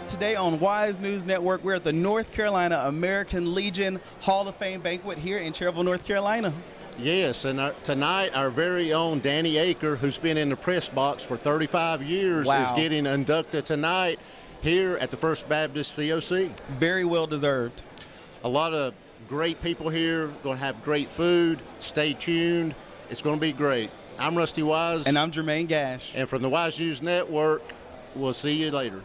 guys, today on Wise News Network, we're at the North Carolina American Legion Hall of Fame banquet here in Cherryville, North Carolina. Yes, and tonight our very own Danny Eaker, who's been in the press box for 35 years, is getting inducted tonight here at the First Baptist COC. Very well deserved. A lot of great people here, going to have great food. Stay tuned. It's going to be great. I'm Rusty Wise. And I'm Jermaine Gash. And from the Wise News Network, we'll see you later.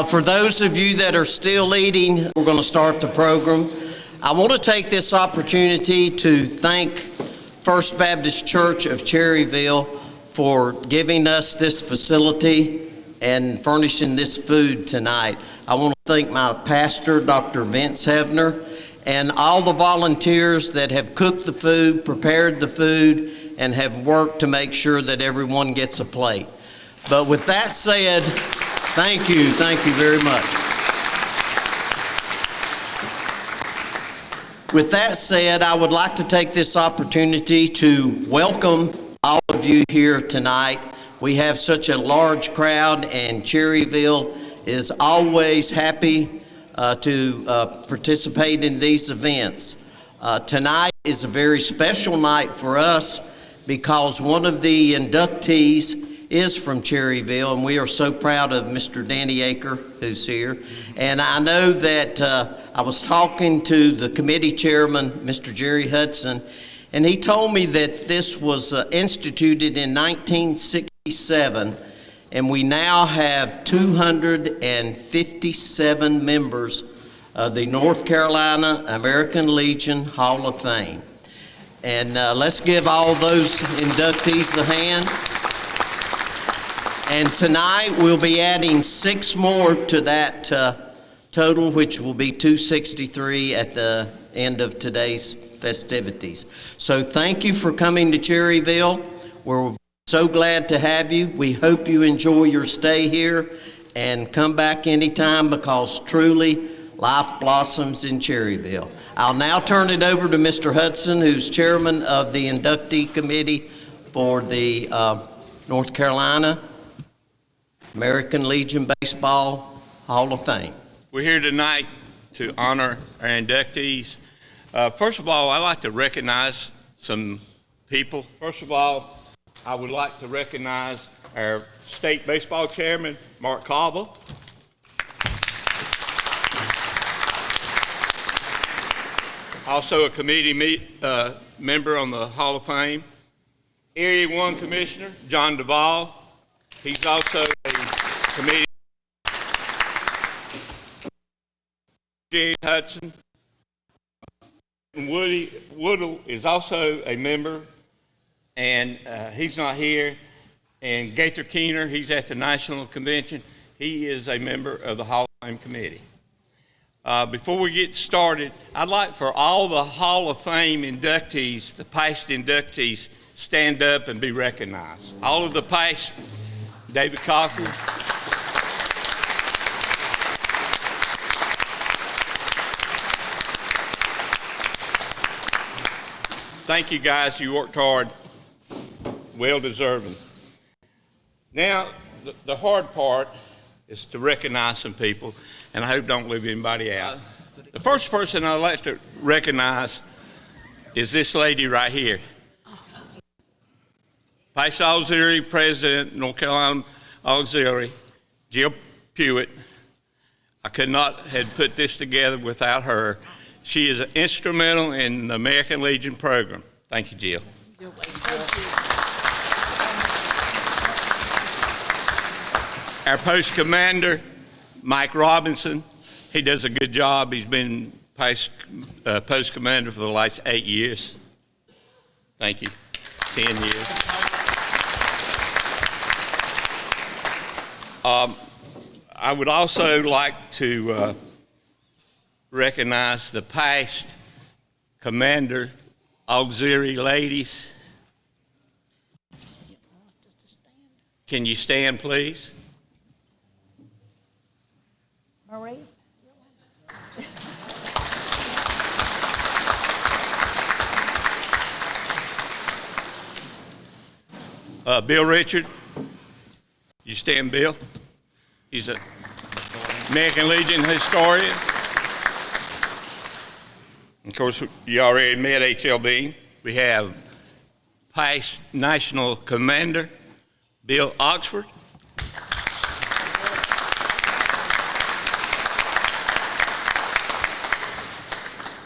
For those of you that are still eating, we're going to start the program. I want to take this opportunity to thank First Baptist Church of Cherryville for giving us this facility and furnishing this food tonight. I want to thank my pastor, Dr. Vince Hevner, and all the volunteers that have cooked the food, prepared the food, and have worked to make sure that everyone gets a plate. But with that said, thank you very much. With that said, I would like to take this opportunity to welcome all of you here tonight. We have such a large crowd, and Cherryville is always happy to participate in these events. Tonight is a very special night for us because one of the inductees is from Cherryville, and we are so proud of Mr. Danny Eaker, who's here. And I know that I was talking to the committee chairman, Mr. Jerry Hudson, and he told me that this was instituted in 1967, and we now have 257 members of the North Carolina American Legion Hall of Fame. And let's give all those inductees a hand. And tonight we'll be adding 6 more to that total, which will be 263 at the end of today's festivities. So thank you for coming to Cherryville. We're so glad to have you. We hope you enjoy your stay here and come back anytime, because truly life blossoms in Cherryville. I'll now turn it over to Mr. Hudson, who's chairman of the inductee committee for the North Carolina American Legion Baseball Hall of Fame. We're here tonight to honor our inductees. First of all, I'd like to recognize some people. First of all, I would like to recognize our state baseball chairman, Mark Cobble. Also a committee member on the Hall of Fame. Area 1 Commissioner, John Duvall. He's also a committee. Jerry Hudson. Woodle is also a member, and he's not here. And Gaither Keener, he's at the National Convention. He is a member of the Hall of Fame Committee. Before we get started, I'd like for all the Hall of Fame inductees, the past inductees, stand up and be recognized. All of the past, David Coffey. Thank you guys, you worked hard, well deserving. Now, the hard part is to recognize some people, and I hope don't leave anybody out. The first person I'd like to recognize is this lady right here. Vice Auxiliary President, North Carolina Auxiliary, Jill Pewitt. I could not have put this together without her. She is instrumental in the American Legion program. Thank you, Jill. Our post commander, Mike Robinson, he does a good job. He's been post commander for the last 8 years. Thank you. 10 years. I would also like to recognize the past commander auxiliary ladies. Can you stand, please? Marie? Bill Richard. You stand, Bill? He's a American Legion historian. Of course, you already met HLB. We have past national commander Bill Oxford.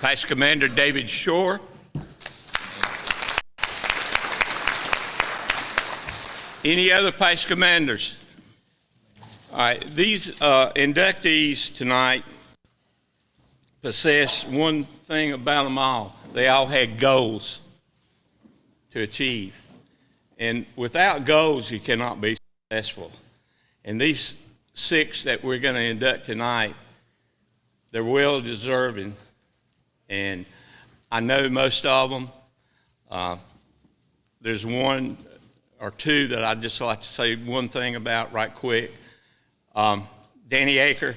Past Commander David Shore. Any other past commanders? All right, these inductees tonight possess one thing about them all. They all had goals to achieve. And without goals, you cannot be successful. And these 6 that we're going to induct tonight, they're well deserving. And I know most of them. There's 1 or 2 that I'd just like to say one thing about right quick. Danny Eaker,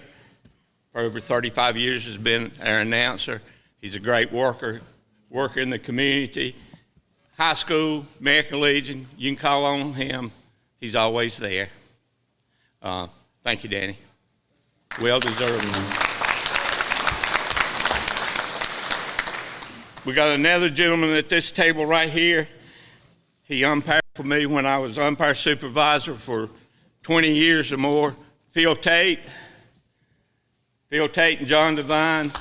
for over 35 years, has been our announcer. He's a great worker in the community. High school, American Legion, you can call on him. He's always there. Thank you, Danny. Well deserved. We got another gentleman at this table right here. He umpired for me when I was umpire supervisor for 20 years or more. Phil Tate and John Devine.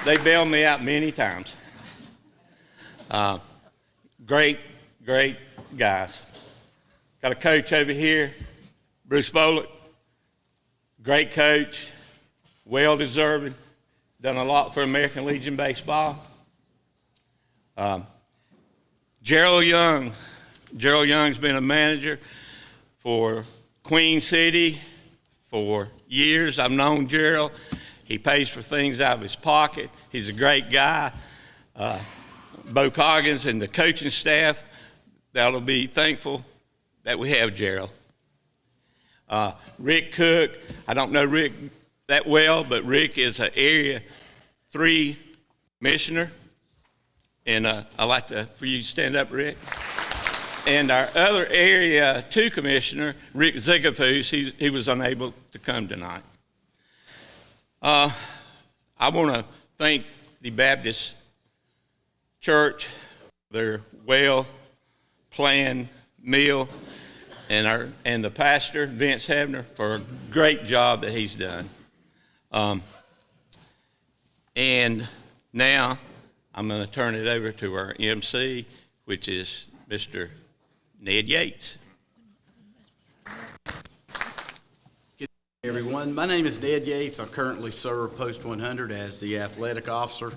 They bailed me out many times. Great guys. Got a coach over here, Bruce Bolick. Great coach, well deserving. Done a lot for American Legion baseball. Gerald Young. Gerald Young's been a manager for Queen City for years. I've known Gerald. He pays for things out of his pocket. He's a great guy. Bo Coggins and the coaching staff, that'll be thankful that we have Gerald. Ric Cook, I don't know Ric that well, but Ric is an Area 3 commissioner. And I'd like for you to stand up, Ric. And our other Area 2 commissioner, Rick Zigafus, he was unable to come tonight. I want to thank the Baptist Church for their well-planned meal, and the pastor, Vince Hebner, for a great job that he's done. And now I'm going to turn it over to our MC, which is Mr. Ned Yates. Good day, everyone. My name is Ned Yates. I currently serve Post 100 as the athletic officer.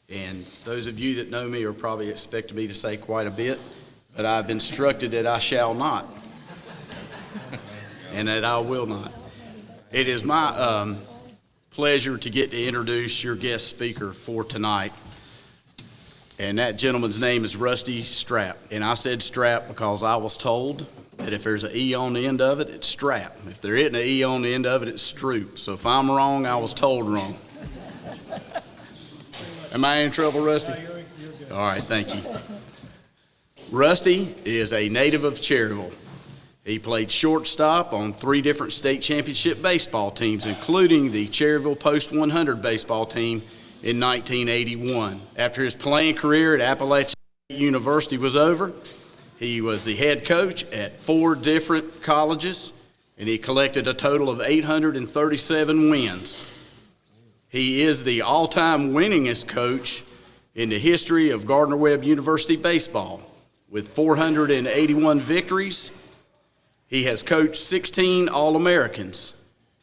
And those of you that know me are probably expecting me to say quite a bit, but I've been instructed that I shall not, and that I will not. It is my pleasure to get to introduce your guest speaker for tonight. And that gentleman's name is Rusty Strap. And I said Strap because I was told that if there's an E on the end of it, it's Strap. If there isn't an E on the end of it, it's Stroop. So if I'm wrong, I was told wrong. Am I in trouble, Rusty? All right, thank you. Rusty is a native of Cherryville. He played shortstop on 3 different state championship baseball teams, including the Cherryville Post 100 baseball team in 1981. After his playing career at Appalachian University was over, he was the head coach at 4 different colleges, and he collected a total of 837 wins. He is the all-time winningest coach in the history of Gardner-Webb University baseball, with 481 victories. He has coached 16 All-Americans,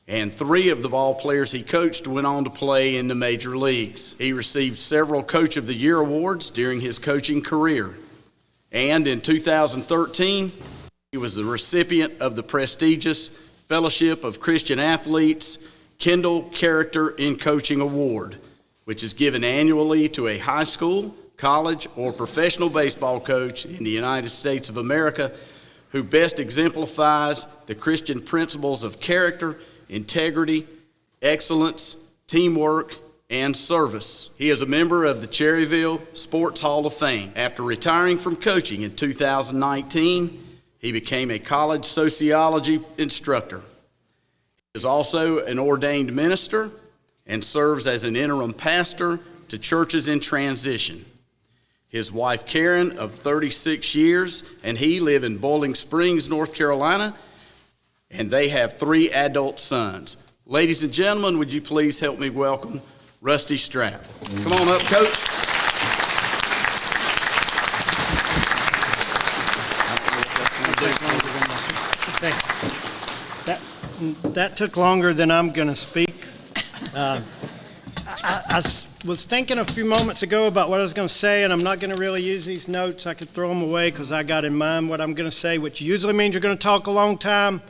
and 3 of the ball players he coached went on to play in the major leagues. He received several Coach of the Year awards during his coaching career. And in 2013, he was the recipient of the prestigious Fellowship of Christian Athletes Kendall Character in Coaching Award, which is given annually to a high school, college, or professional baseball coach in the United States of America who best exemplifies the Christian principles of character, integrity, excellence, teamwork, and service. He is a member of the Cherryville Sports Hall of Fame. After retiring from coaching in 2019, He became a college sociology instructor. He is also an ordained minister and serves as an interim pastor to churches in transition. His wife, Karen, of 36 years, and he live in Boiling Springs, North Carolina, and they have 3 adult sons. Ladies and gentlemen, would you please help me welcome Rusty Strapp. Come on up, Coach. That took longer than I'm going to speak. I was thinking a few moments ago about what I was going to say, and I'm not going to really use these notes. I could throw them away because I got in mind what I'm going to say, which usually means you're going to talk a long time,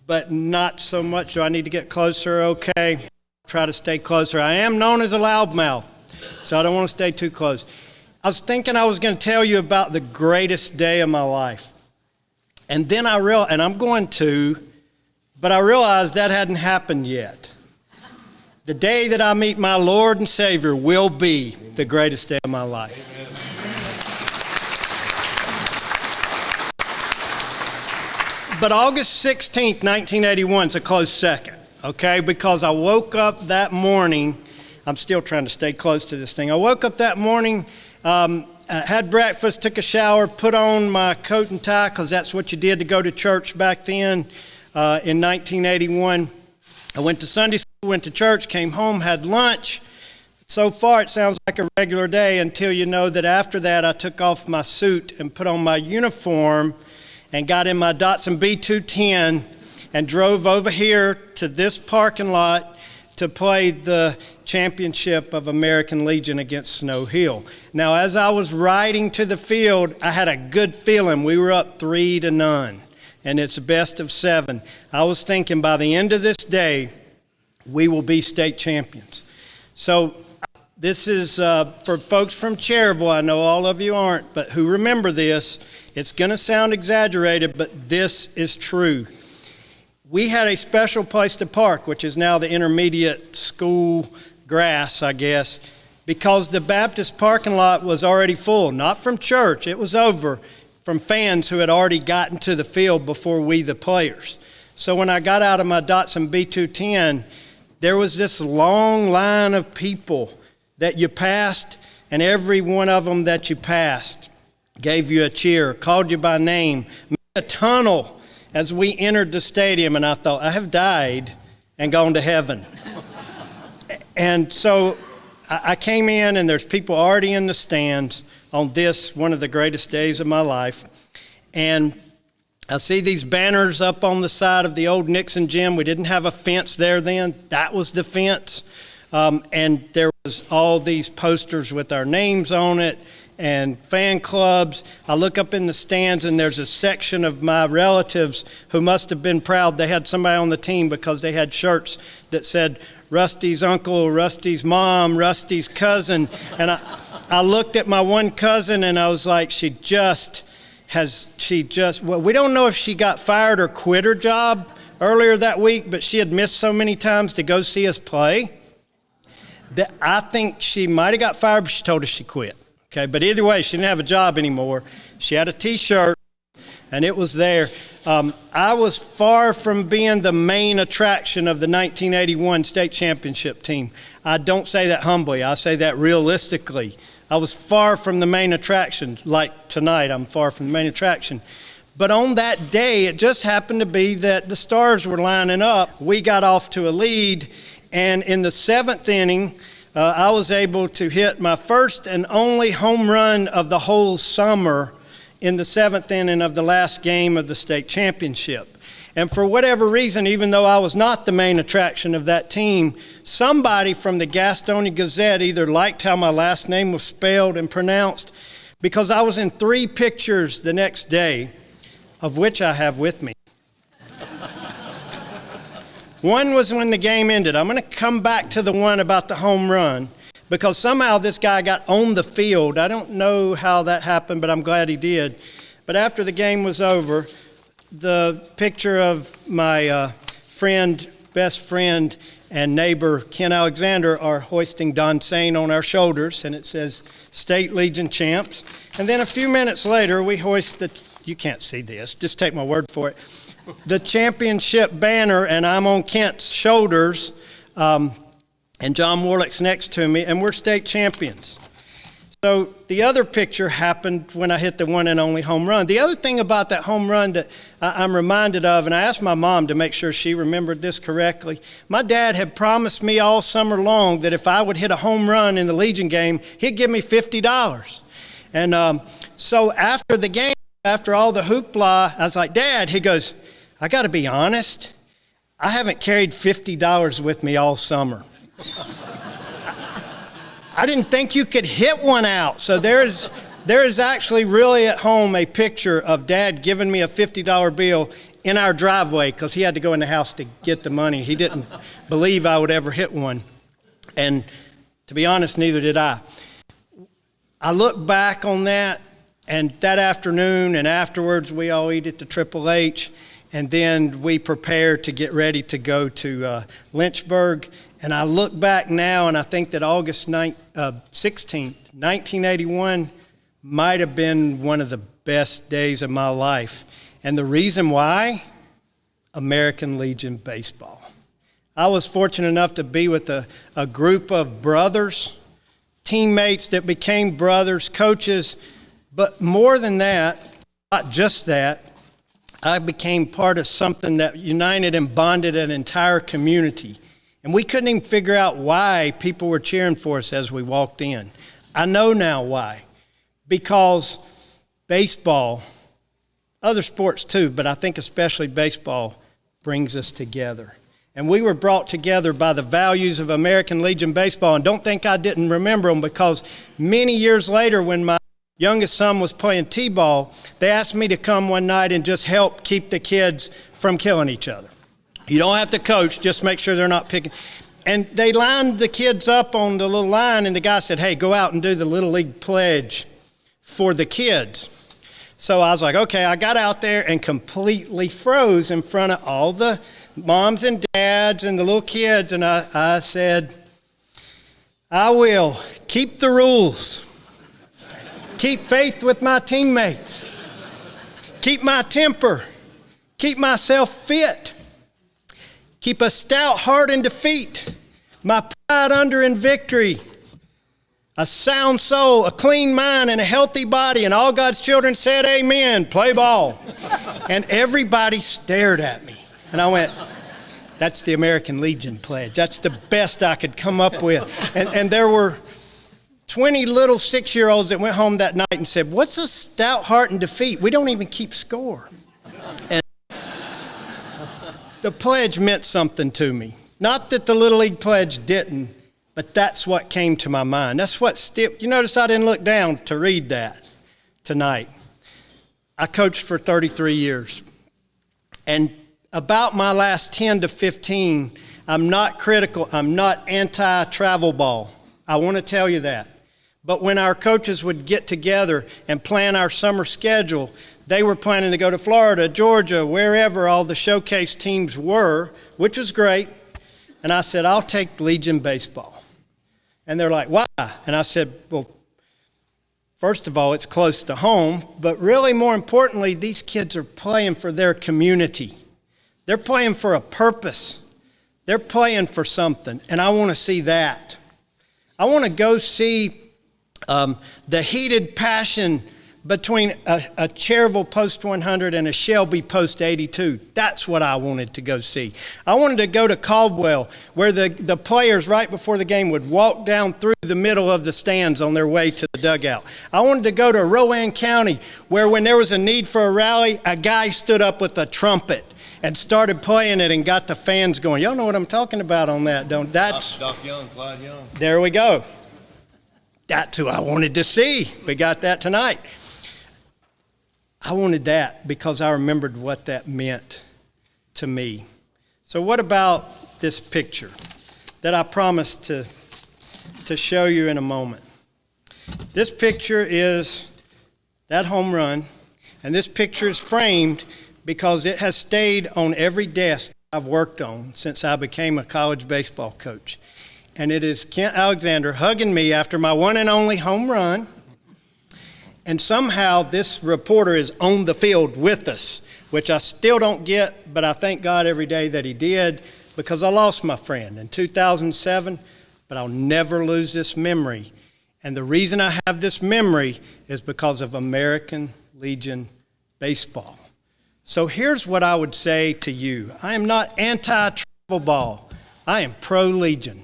but not so much. Do I need to get closer? Okay. Try to stay closer. I am known as a loudmouth, so I don't want to stay too close. I was thinking I was going to tell you about the greatest day of my life. And then I realized that hadn't happened yet. The day that I meet my Lord and Savior will be the greatest day of my life. But August 16th, 1981 is a close second, okay? Because I woke up that morning, I'm still trying to stay close to this thing. I woke up that morning, had breakfast, took a shower, put on my coat and tie, because that's what you did to go to church back then in 1981. I went to Sunday school, went to church, came home, had lunch. So far, it sounds like a regular day until you know that after that, I took off my suit and put on my uniform and got in my Datsun B210 and drove over here to this parking lot to play the championship of American Legion against Snow Hill. Now, as I was riding to the field, I had a good feeling. We were up 3-0, and it's a best of 7. I was thinking by the end of this day, we will be state champions. So this is for folks from Cherryville. I know all of you aren't, but who remember this. It's going to sound exaggerated, but this is true. We had a special place to park, which is now the intermediate school grass, I guess, because the Baptist parking lot was already full, not from church. It was over from fans who had already gotten to the field before we, the players. So when I got out of my Datsun B210, there was this long line of people that you passed, and every one of them that you passed gave you a cheer, called you by name, made a tunnel as we entered the stadium, and I thought, I have died and gone to heaven. And so I came in, and there's people already in the stands on this, one of the greatest days of my life, and I see these banners up on the side of the old Nixon gym. We didn't have a fence there then. That was the fence. And there was all these posters with our names on it and fan clubs. I look up in the stands, and there's a section of my relatives who must have been proud they had somebody on the team because they had shirts that said Rusty's uncle, Rusty's mom, Rusty's cousin. And I looked at my one cousin, and I was like, well, we don't know if she got fired or quit her job earlier that week, but she had missed so many times to go see us play that I think she might have got fired, but she told us she quit. Okay, but either way, she didn't have a job anymore. She had a T-shirt, and it was there. I was far from being the main attraction of the 1981 state championship team. I don't say that humbly. I say that realistically. I was far from the main attraction. Like tonight, I'm far from the main attraction. But on that day, it just happened to be that the stars were lining up. We got off to a lead, and in the 7th inning, I was able to hit my first and only home run of the whole summer in the 7th inning of the last game of the state championship. And for whatever reason, even though I was not the main attraction of that team, somebody from the Gastonia Gazette either liked how my last name was spelled and pronounced, because I was in 3 pictures the next day, of which I have with me. One was when the game ended. I'm going to come back to the one about the home run, because somehow this guy got on the field. I don't know how that happened, but I'm glad he did. But after the game was over, the picture of my best friend and neighbor, Ken Alexander, are hoisting Don Sane on our shoulders, and it says State Legion Champs. And then a few minutes later, we hoist the you can't see this, just take my word for it, the championship banner, and I'm on Kent's shoulders, and John Warlick's next to me, and we're state champions. So the other picture happened when I hit the one and only home run. The other thing about that home run that I'm reminded of, and I asked my mom to make sure she remembered this correctly, my dad had promised me all summer long that if I would hit a home run in the Legion game, he'd give me $50. And so after the game, after all the hoopla, I was like, Dad, he goes, I got to be honest, I haven't carried $50 with me all summer. I didn't think you could hit one out. So there is actually really at home a picture of Dad giving me a $50 bill in our driveway because he had to go in the house to get the money. He didn't believe I would ever hit one. And to be honest, neither did I. I look back on that, and that afternoon and afterwards we all eat at the Triple H, and then we prepare to get ready to go to Lynchburg. And I look back now, and I think that August 16th, 1981, might have been one of the best days of my life. And the reason why? American Legion baseball. I was fortunate enough to be with a group of brothers, teammates that became brothers, coaches, but more than that, not just that, I became part of something that united and bonded an entire community. And we couldn't even figure out why people were cheering for us as we walked in. I know now why. Because baseball, other sports too, but I think especially baseball, brings us together. And we were brought together by the values of American Legion baseball. And don't think I didn't remember them, because many years later when my youngest son was playing t-ball, they asked me to come one night and just help keep the kids from killing each other. You don't have to coach, just make sure they're not picking. And they lined the kids up on the little line, and the guy said, hey, go out and do the Little League pledge for the kids. So I was like, okay, I got out there and completely froze in front of all the moms and dads and the little kids, and I said, I will keep the rules, keep faith with my teammates, keep my temper, keep myself fit, keep a stout heart in defeat, my pride under in victory, a sound soul, a clean mind, and a healthy body. And all God's children said, amen, play ball. And everybody stared at me. And I went, that's the American Legion pledge. That's the best I could come up with. And there were 20 little 6-year-olds that went home that night and said, what's a stout heart in defeat? We don't even keep score. And the pledge meant something to me. Not that the Little League pledge didn't, but that's what came to my mind. That's what you notice I didn't look down to read that tonight. I coached for 33 years. And about my last 10 to 15, I'm not critical. I'm not anti-travel ball. I want to tell you that. But when our coaches would get together and plan our summer schedule, they were planning to go to Florida, Georgia, wherever all the showcase teams were, which was great. And I said, I'll take Legion baseball. And they're like, why? And I said, well, first of all, it's close to home. But really, more importantly, these kids are playing for their community. They're playing for a purpose. They're playing for something. And I want to see that. I want to go see the heated passion between a Cherryville Post 100 and a Shelby Post 82. That's what I wanted to go see. I wanted to go to Caldwell, where the players right before the game would walk down through the middle of the stands on their way to the dugout. I wanted to go to Rowan County, where when there was a need for a rally, a guy stood up with a trumpet and started playing it and got the fans going. Y'all know what I'm talking about on that, don't? That's Doc Young, Clyde Young. There we go. That's who I wanted to see. We got that tonight. I wanted that because I remembered what that meant to me. So what about this picture that I promised to show you in a moment? This picture is that home run, and this picture is framed because it has stayed on every desk I've worked on since I became a college baseball coach. And it is Kent Alexander hugging me after my one and only home run. And somehow this reporter is on the field with us, which I still don't get, but I thank God every day that he did, because I lost my friend in 2007, but I'll never lose this memory. And the reason I have this memory is because of American Legion baseball. So here's what I would say to you. I am not anti-travel ball. I am pro-Legion.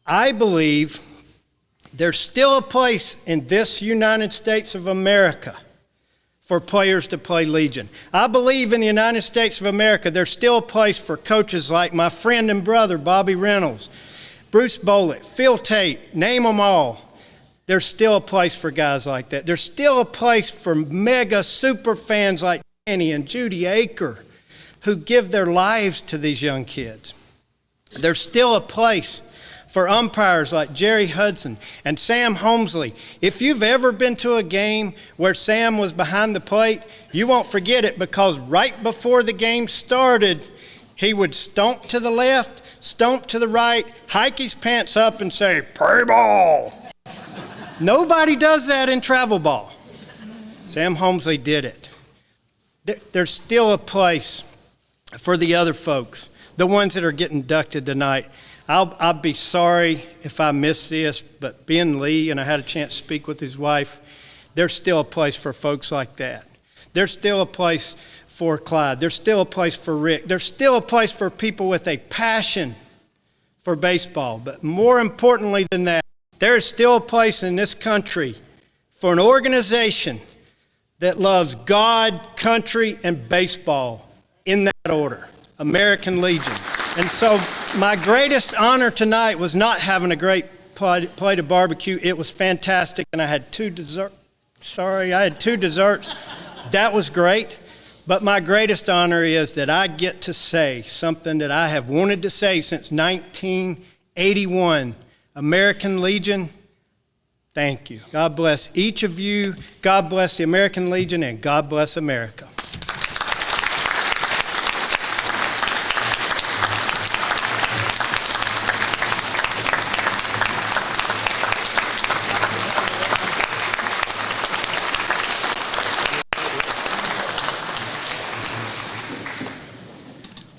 I believe there's still a place in this United States of America for players to play Legion. I believe in the United States of America there's still a place for coaches like my friend and brother, Bobby Reynolds, Bruce Bolick, Phil Tate, name them all. There's still a place for guys like that. There's still a place for mega super fans like Danny and Judy Eaker who give their lives to these young kids. There's still a place for umpires like Jerry Hudson and Sam Holmesley. If you've ever been to a game where Sam was behind the plate, you won't forget it, because right before the game started, he would stomp to the left, stomp to the right, hike his pants up and say, "Play ball." Nobody does that in travel ball. Sam Holmesley did it. There's still a place for the other folks, the ones that are getting inducted tonight. I'll be sorry if I miss this, but Ben Lee, and I had a chance to speak with his wife, there's still a place for folks like that. There's still a place for Clyde. There's still a place for Rick. There's still a place for people with a passion for baseball. But more importantly than that, there is still a place in this country for an organization that loves God, country, and baseball in that order, American Legion. And so my greatest honor tonight was not having a great plate of barbecue. It was fantastic, and I had two desserts. That was great. But my greatest honor is that I get to say something that I have wanted to say since 1981. American Legion, thank you. God bless each of you. God bless the American Legion, and God bless America.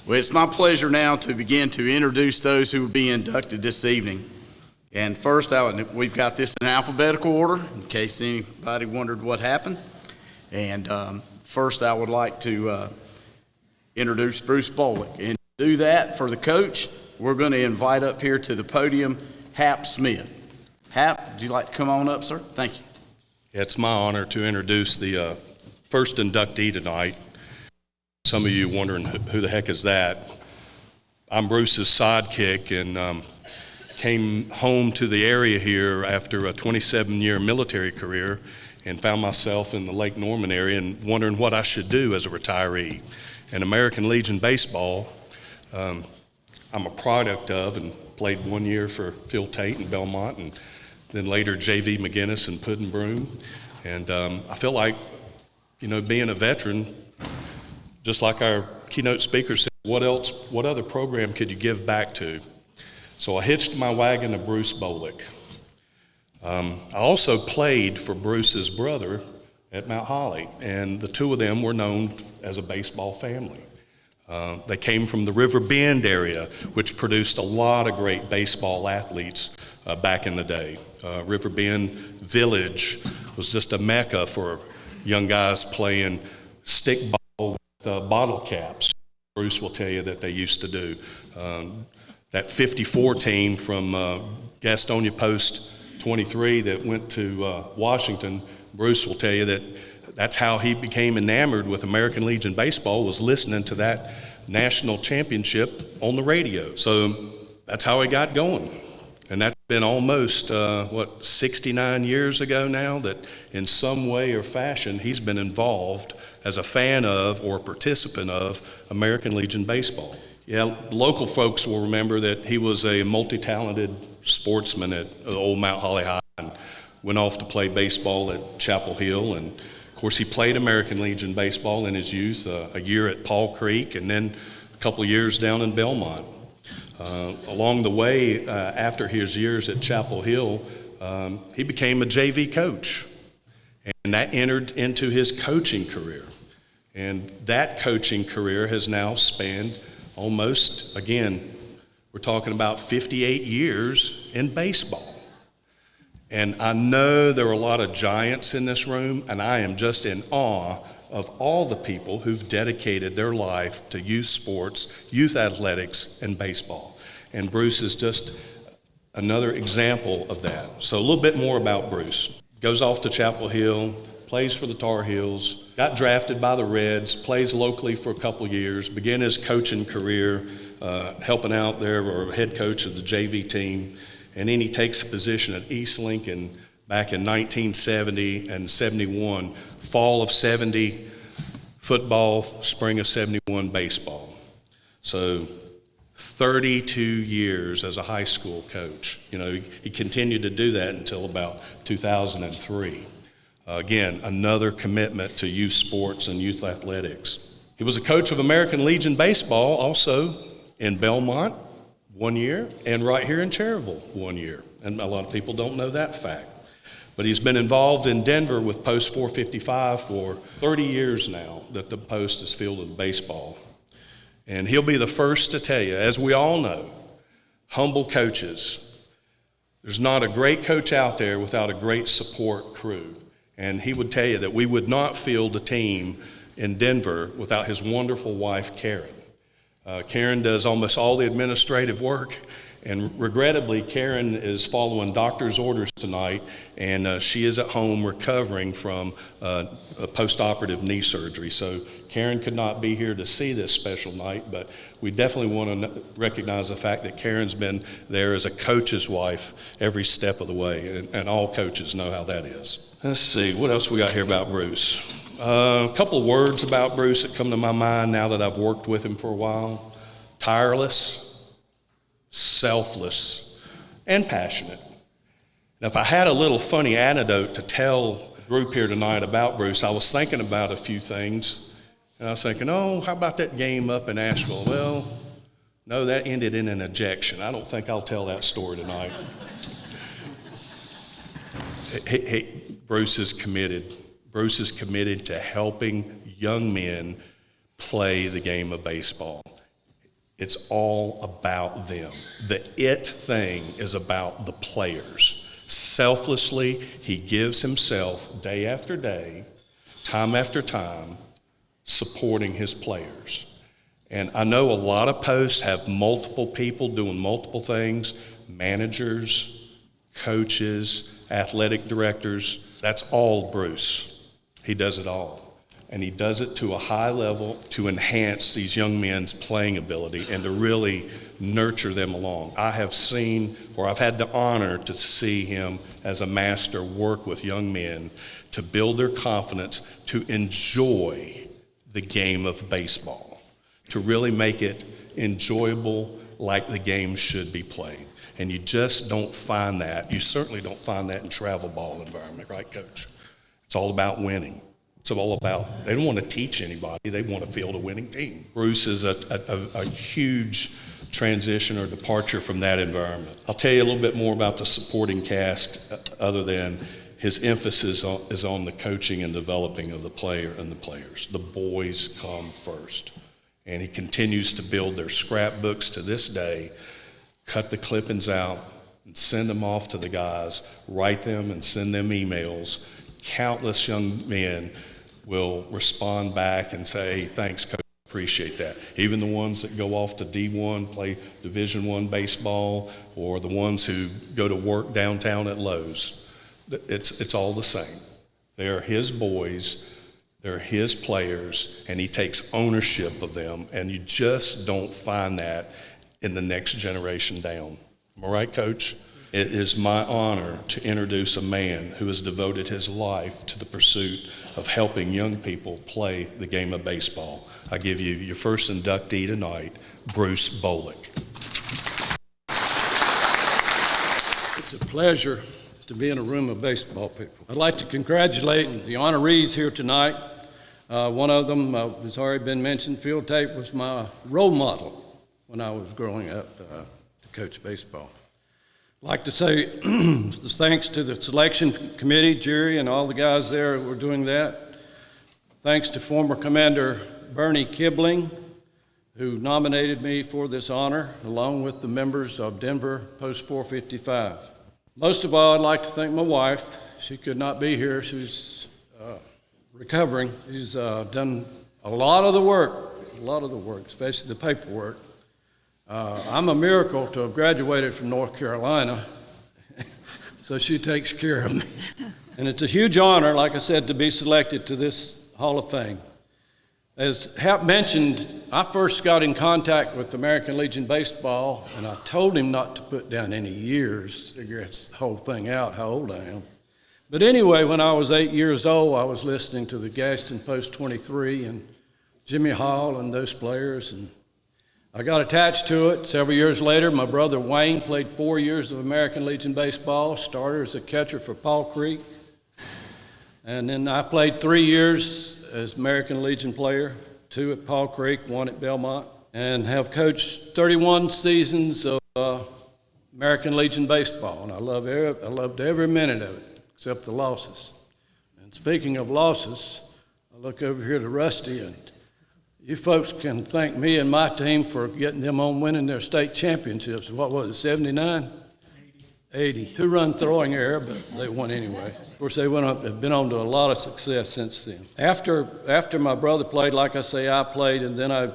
Well, it's my pleasure now to begin to introduce those who will be inducted this evening. And first, we've got this in alphabetical order, in case anybody wondered what happened. And first, I would like to introduce Bruce Bolick. And to do that, for the coach, we're going to invite up here to the podium Hap Smith. Hap, would you like to come on up, sir? Thank you. It's my honor to introduce the first inductee tonight. Some of you wondering who the heck is that? I'm Bruce's sidekick, and came home to the area here after a 27-year military career and found myself in the Lake Norman area and wondering what I should do as a retiree. And American Legion baseball, I'm a product of, and played 1 year for Phil Tate in Belmont, and then later JV McGinnis and Puddin Broom. And I feel like, being a veteran, just like our keynote speaker said, what other program could you give back to? So I hitched my wagon to Bruce Bolick. I also played for Bruce's brother at Mount Holly, and the two of them were known as a baseball family. They came from the River Bend area, which produced a lot of great baseball athletes back in the day. River Bend Village was just a mecca for young guys playing stickball with bottle caps. Bruce will tell you that they used to do. That 54 team from Gastonia Post 23 that went to Washington, Bruce will tell you that that's how he became enamored with American Legion baseball, was listening to that national championship on the radio. So that's how he got going. And that's been almost, 69 years ago now, that in some way or fashion he's been involved as a fan of or participant of American Legion baseball. Yeah, local folks will remember that he was a multi-talented sportsman at old Mount Holly High and went off to play baseball at Chapel Hill. And of course, he played American Legion baseball in his youth, a year at Paul Creek and then a couple of years down in Belmont. Along the way, after his years at Chapel Hill, he became a JV coach. And that entered into his coaching career. And that coaching career has now spanned almost, again, we're talking about 58 years in baseball. And I know there are a lot of giants in this room, and I am just in awe of all the people who've dedicated their life to youth sports, youth athletics, and baseball. And Bruce is just another example of that. So a little bit more about Bruce. Goes off to Chapel Hill, plays for the Tar Heels, got drafted by the Reds, plays locally for a couple years, began his coaching career helping out there, or head coach of the JV team. And then he takes a position at East Lincoln back in 1970 and 71, fall of 70 football, spring of 71 baseball. So 32 years as a high school coach. You know, he continued to do that until about 2003. Again, another commitment to youth sports and youth athletics. He was a coach of American Legion baseball also in Belmont 1 year, and right here in Cherryville 1 year. And a lot of people don't know that fact. But he's been involved in Denver with Post 455 for 30 years now that the Post is fielded baseball. And he'll be the first to tell you, as we all know, humble coaches. There's not a great coach out there without a great support crew. And he would tell you that we would not field a team in Denver without his wonderful wife, Karen. Karen does almost all the administrative work, and regrettably, Karen is following doctor's orders tonight, and she is at home recovering from a post-operative knee surgery. So Karen could not be here to see this special night, but we definitely want to recognize the fact that Karen's been there as a coach's wife every step of the way, and all coaches know how that is. Let's see, what else we got here about Bruce? A couple of words about Bruce that come to my mind now that I've worked with him for a while. Tireless, selfless, and passionate. Now, if I had a little funny anecdote to tell the group here tonight about Bruce, I was thinking about a few things. And I was thinking, oh, how about that game up in Asheville? Well, no, that ended in an ejection. I don't think I'll tell that story tonight. Bruce is committed. Bruce is committed to helping young men play the game of baseball. It's all about them. The it thing is about the players. Selflessly, he gives himself day after day, time after time, supporting his players. And I know a lot of posts have multiple people doing multiple things, managers, coaches, athletic directors. That's all Bruce. He does it all. And he does it to a high level to enhance these young men's playing ability and to really nurture them along. I have seen, or I've had the honor to see him as a master work with young men to build their confidence, to enjoy the game of baseball, to really make it enjoyable like the game should be played. And you just don't find that. You certainly don't find that in travel ball environment, right, Coach? It's all about winning. It's all about, they don't want to teach anybody, they want to field a winning team. Bruce is a huge transition or departure from that environment. I'll tell you a little bit more about the supporting cast other than his emphasis is on the coaching and developing of the player and the players. The boys come first. And he continues to build their scrapbooks to this day, cut the clippings out and send them off to the guys, write them and send them emails. Countless young men will respond back and say, hey, thanks, Coach, appreciate that. Even the ones that go off to D1, play Division I baseball, or the ones who go to work downtown at Lowe's. It's all the same. They're his boys, they're his players, and he takes ownership of them, and you just don't find that in the next generation down. Am I right, Coach? It is my honor to introduce a man who has devoted his life to the pursuit of helping young people play the game of baseball. I give you your first inductee tonight, Bruce Bolick. It's a pleasure to be in a room of baseball people. I'd like to congratulate the honorees here tonight. One of them has already been mentioned. Phil Tate was my role model when I was growing up to coach baseball. I'd like to say thanks to the selection committee, Jerry, and all the guys there who were doing that. Thanks to former Commander Bernie Kibling, who nominated me for this honor, along with the members of Denver Post 455. Most of all, I'd like to thank my wife. She could not be here. She's recovering. She's done a lot of the work, especially the paperwork. I'm a miracle to have graduated from North Carolina, so she takes care of me. And it's a huge honor, like I said, to be selected to this Hall of Fame. As Hap mentioned, I first got in contact with American Legion Baseball, and I told him not to put down any years, figure this whole thing out, how old I am. But anyway, when I was 8 years old, I was listening to the Gaston Post 23 and Jimmy Hall and those players, and I got attached to it. Several years later, my brother Wayne played 4 years of American Legion Baseball, started as a catcher for Paul Creek. And then I played 3 years as American Legion player, 2 at Paul Creek, 1 at Belmont, and have coached 31 seasons of American Legion Baseball. And I loved every minute of it, except the losses. And speaking of losses, I look over here to Rusty, and you folks can thank me and my team for getting them on winning their state championships. What was it, 79? 80. 2-run throwing error, but they won anyway. Of course, they have been on to a lot of success since then. After my brother played, like I say, I played, and then I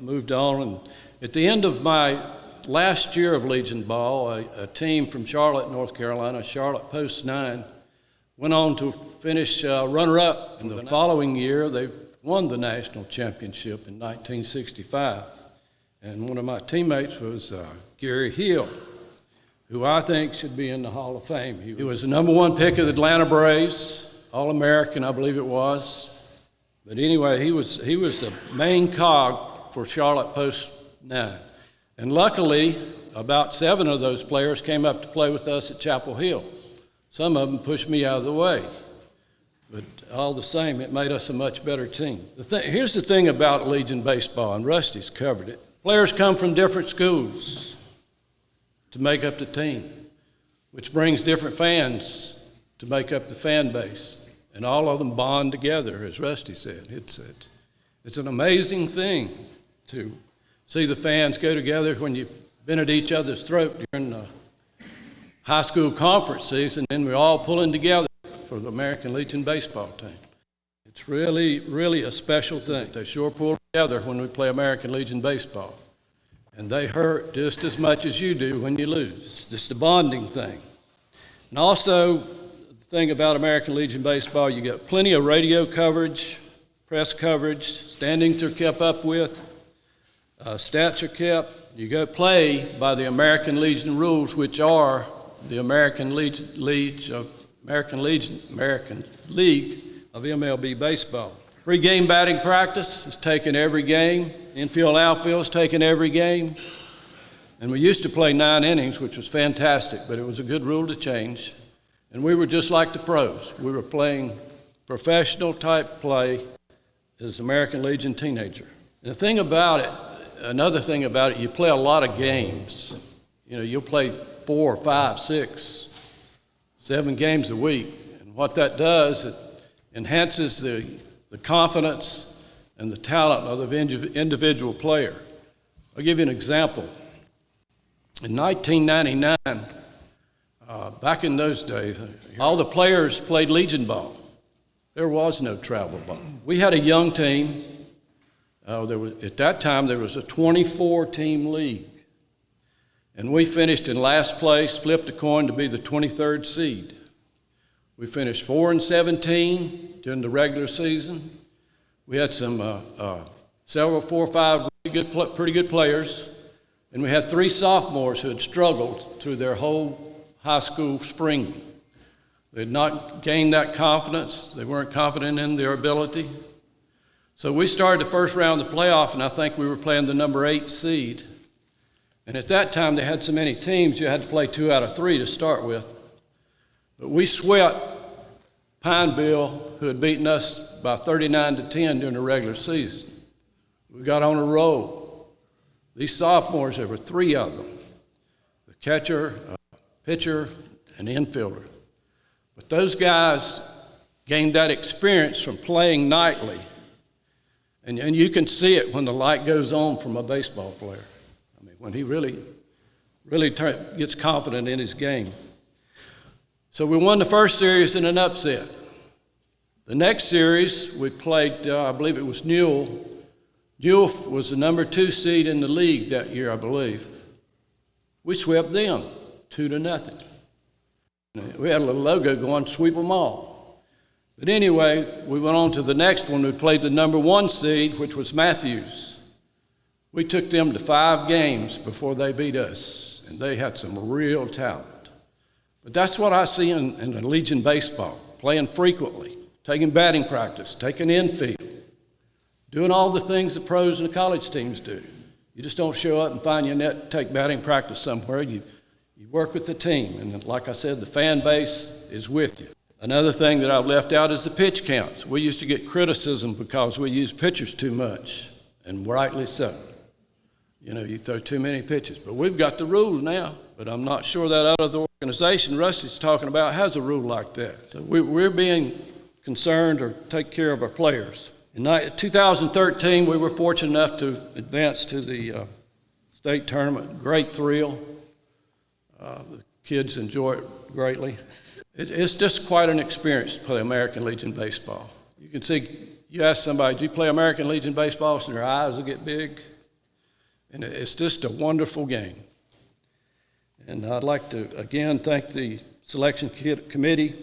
moved on. And at the end of my last year of Legion Ball, a team from Charlotte, North Carolina, Charlotte Post 9, went on to finish runner-up. And the following year, they won the national championship in 1965. And one of my teammates was Gary Hill, who I think should be in the Hall of Fame. He was the #1 pick of the Atlanta Braves, All-American, I believe it was. But anyway, he was the main cog for Charlotte Post 9. And luckily, about 7 of those players came up to play with us at Chapel Hill. Some of them pushed me out of the way. But all the same, it made us a much better team. Here's the thing about Legion Baseball, and Rusty's covered it. Players come from different schools to make up the team, which brings different fans to make up the fan base. And all of them bond together, as Rusty said. It's an amazing thing to see the fans go together when you've been at each other's throat during the high school conference season, and we're all pulling together for the American Legion baseball team. It's really, really a special thing. They sure pull together when we play American Legion baseball. And they hurt just as much as you do when you lose. It's just a bonding thing. And also, the thing about American Legion baseball, you get plenty of radio coverage, press coverage, standings are kept up with, stats are kept. You go play by the American Legion rules, which are the American League of MLB baseball. Pre-game batting practice is taken every game. Infield, outfield is taken every game. And we used to play 9 innings, which was fantastic, but it was a good rule to change. And we were just like the pros. We were playing professional type play as American Legion teenager. And another thing about it, you play a lot of games. You know, you'll play 4, 5, 6, 7 games a week. And what that does, it enhances the confidence and the talent of the individual player. I'll give you an example. In 1999, back in those days, all the players played Legion ball. There was no travel ball. We had a young team. At that time, there was a 24-team league. And we finished in last place, flipped a coin to be the 23rd seed. We finished 4-17 during the regular season. We had several 4 or 5 pretty good players, and we had 3 sophomores who had struggled through their whole high school spring. They had not gained that confidence. They weren't confident in their ability. So we started the first round of the playoff, and I think we were playing the number 8 seed. And at that time, they had so many teams, you had to play 2 out of 3 to start with. But we swept Pineville, who had beaten us by 39-10 during the regular season. We got on a roll. These sophomores, there were 3 of them. The catcher, pitcher, and infielder. But those guys gained that experience from playing nightly. And you can see it when the light goes on from a baseball player. I mean, when he really gets confident in his game. So we won the first series in an upset. The next series, we played, I believe it was Newell. Newell was the number 2 seed in the league that year, I believe. We swept them 2-0. We had a little logo going, sweep them all. But anyway, we went on to the next one. We played the number 1 seed, which was Matthews. We took them to 5 games before they beat us, and they had some real talent. But that's what I see in the Legion baseball, playing frequently, taking batting practice, taking infield, doing all the things the pros and the college teams do. You just don't show up and find your net, take batting practice somewhere. You work with the team, and like I said, the fan base is with you. Another thing that I've left out is the pitch counts. We used to get criticism because we used pitchers too much, and rightly so. You know, you throw too many pitches. But we've got the rules now, but I'm not sure that other organization Rusty's talking about has a rule like that. So we're being concerned or take care of our players. In 2013, we were fortunate enough to advance to the state tournament. Great thrill. The kids enjoy it greatly. It's just quite an experience to play American Legion baseball. You can see, you ask somebody, do you play American Legion baseball? And their eyes will get big. And it's just a wonderful game. And I'd like to, again, thank the selection committee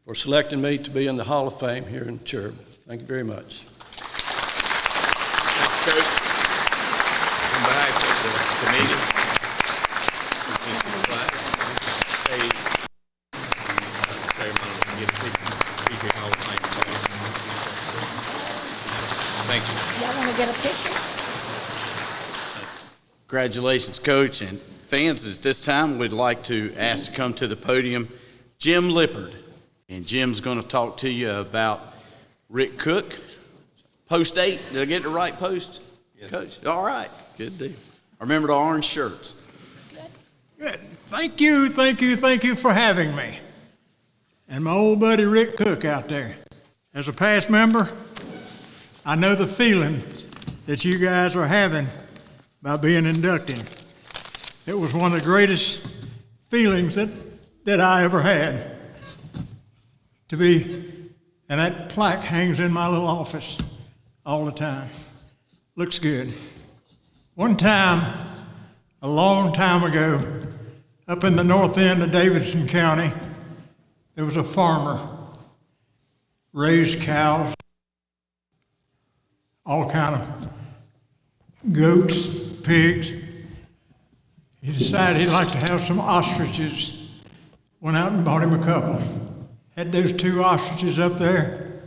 for selecting me to be in the Hall of Fame here in Cherryville. Thank you very much. Thanks, Coach. On behalf of the committee, thank you. Y'all want to get a picture? Congratulations, Coach. And fans, at this time, we'd like to ask to come to the podium Jim Lippard. And Jim's going to talk to you about Ric Cook. Post 8. Did I get the right post? Yes. Coach? All right. Good deal. I remember the orange shirts. Good. Thank you for having me. And my old buddy Ric Cook out there. As a past member, I know the feeling that you guys are having by being inducted. It was one of the greatest feelings that I ever had to be, and that plaque hangs in my little office all the time. Looks good. One time, a long time ago, up in the north end of Davidson County, there was a farmer, raised cows, all kind of goats, pigs. He decided he'd like to have some ostriches. Went out and bought him a couple. Had those 2 ostriches up there.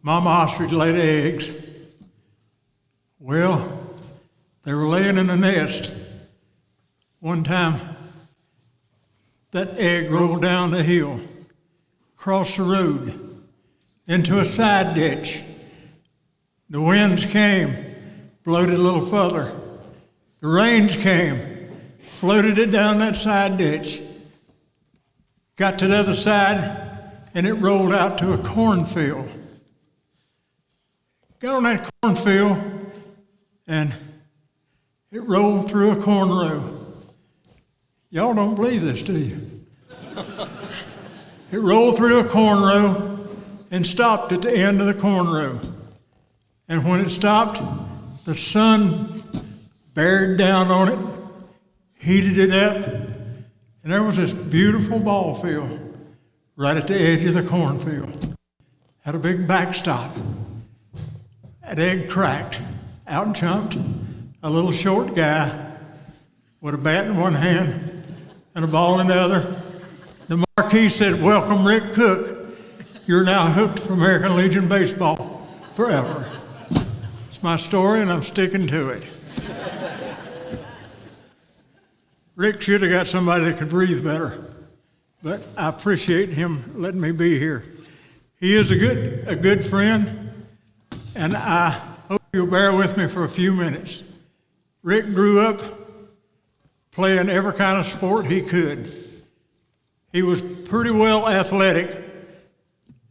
Mama ostrich laid eggs. Well, they were laying in a nest. One time, that egg rolled down the hill, across the road, into a side ditch. The winds came, floated a little further. The rains came, floated it down that side ditch. Got to the other side, and it rolled out to a cornfield. Got on that cornfield, and it rolled through a corn row. Y'all don't believe this, do you? It rolled through a corn row and stopped at the end of the corn row. And when it stopped, the sun bared down on it, heated it up, and there was this beautiful ball field right at the edge of the cornfield. Had a big backstop. That egg cracked. Out jumped a little short guy with a bat in one hand and a ball in the other. The marquee said, "Welcome, Ric Cook. You're now hooked for American Legion baseball forever." It's my story, and I'm sticking to it. Rick should have got somebody that could breathe better, but I appreciate him letting me be here. He is a good friend, and I hope you'll bear with me for a few minutes. Rick grew up playing every kind of sport he could. He was pretty well athletic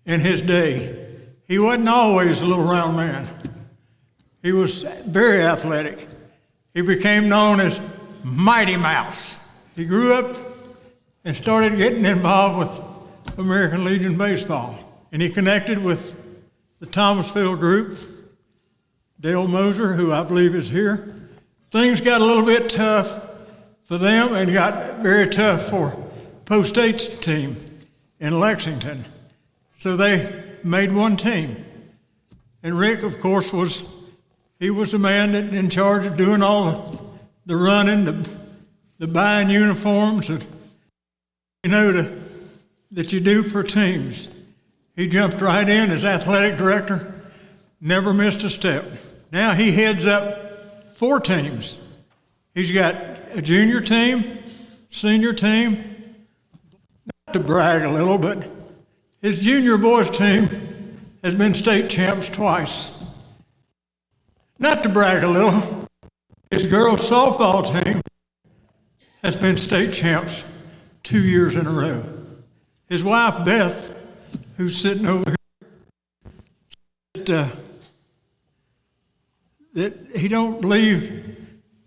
in his day. He wasn't always a little round man. He was very athletic. He became known as Mighty Mouse. He grew up and started getting involved with American Legion baseball. And he connected with the Thomasville group, Dale Moser, who I believe is here. Things got a little bit tough for them and got very tough for Post State's team in Lexington. So they made one team. And Rick, of course, was the man that in charge of doing all the running, the buying uniforms, that you do for teams. He jumped right in as athletic director, never missed a step. Now he heads up 4 teams. He's got a junior team, senior team. Not to brag a little, but his junior boys team has been state champs twice. Not to brag a little, his girls softball team has been state champs 2 years in a row. His wife, Beth, who's sitting over here, that he don't believe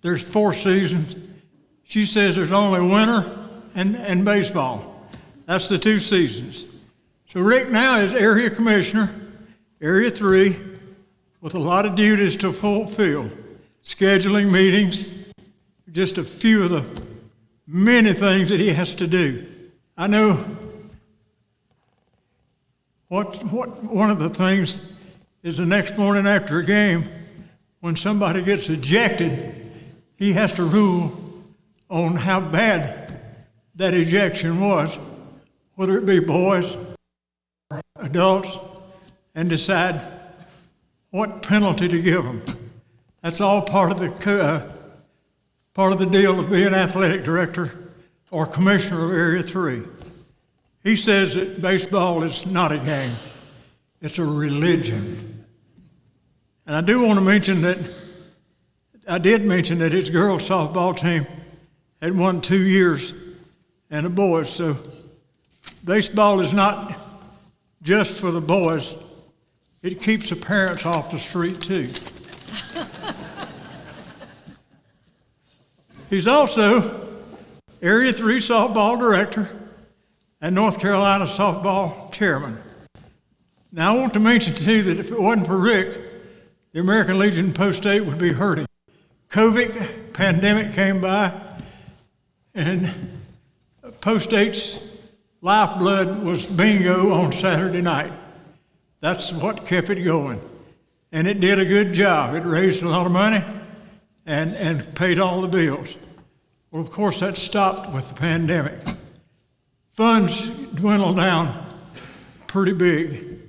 there's 4 seasons. She says there's only winter and baseball. That's the 2 seasons. So Rick now is area commissioner, Area 3, with a lot of duties to fulfill. Scheduling meetings, just a few of the many things that he has to do. I know one of the things is the next morning after a game, when somebody gets ejected, he has to rule on how bad that ejection was, whether it be boys or adults, and decide what penalty to give them. That's all part of the deal of being athletic director or commissioner of Area 3. He says that baseball is not a game, it's a religion. And I do want to mention that, I did mention that his girls softball team had won 2 years and the boys, so baseball is not just for the boys, it keeps the parents off the street too. He's also Area 3 softball director and North Carolina softball chairman. Now I want to mention too that if it wasn't for Rick, the American Legion Post State would be hurting. COVID pandemic came by and Post State's lifeblood was bingo on Saturday night. That's what kept it going. And it did a good job. It raised a lot of money and paid all the bills. Well, of course, that stopped with the pandemic. Funds dwindled down pretty big.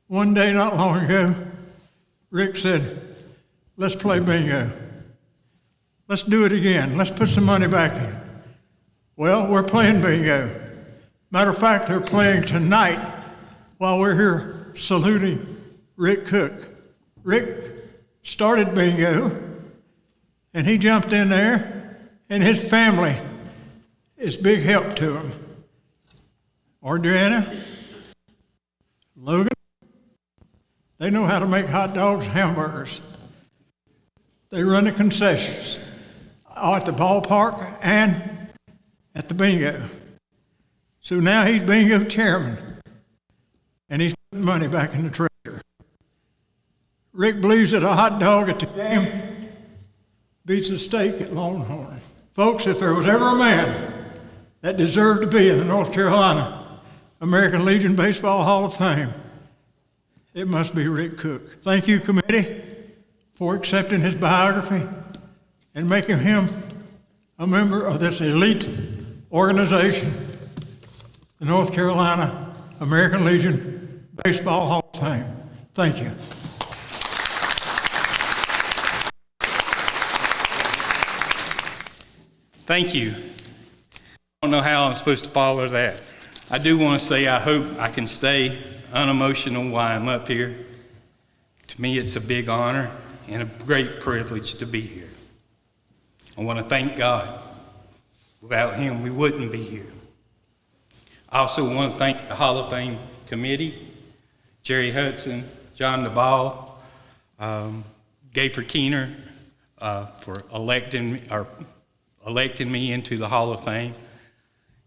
One day not long ago, Rick said, let's play bingo. Let's do it again. Let's put some money back in. Well, we're playing bingo. Matter of fact, they're playing tonight while we're here saluting Ric Cook. Rick started bingo, and he jumped in there, and his family is big help to him. Adriana, Logan, they know how to make hot dogs and hamburgers. They run the concessions at the ballpark and at the bingo. So now he's bingo chairman, and he's putting money back in the treasury. Rick believes that a hot dog at the game beats a steak at Longhorn. Folks, if there was ever a man that deserved to be in the North Carolina American Legion Baseball Hall of Fame, it must be Ric Cook. Thank you, committee, for accepting his biography and making him a member of this elite organization, the North Carolina American Legion Baseball Hall of Fame. Thank you. Thank you. I don't know how I'm supposed to follow that. I do want to say I hope I can stay unemotional while I'm up here. To me, it's a big honor and a great privilege to be here. I want to thank God Without him, we wouldn't be here. I also want to thank the Hall of Fame committee, Jerry Hudson, John Duvall, Gayford Keener, for electing me into the Hall of Fame.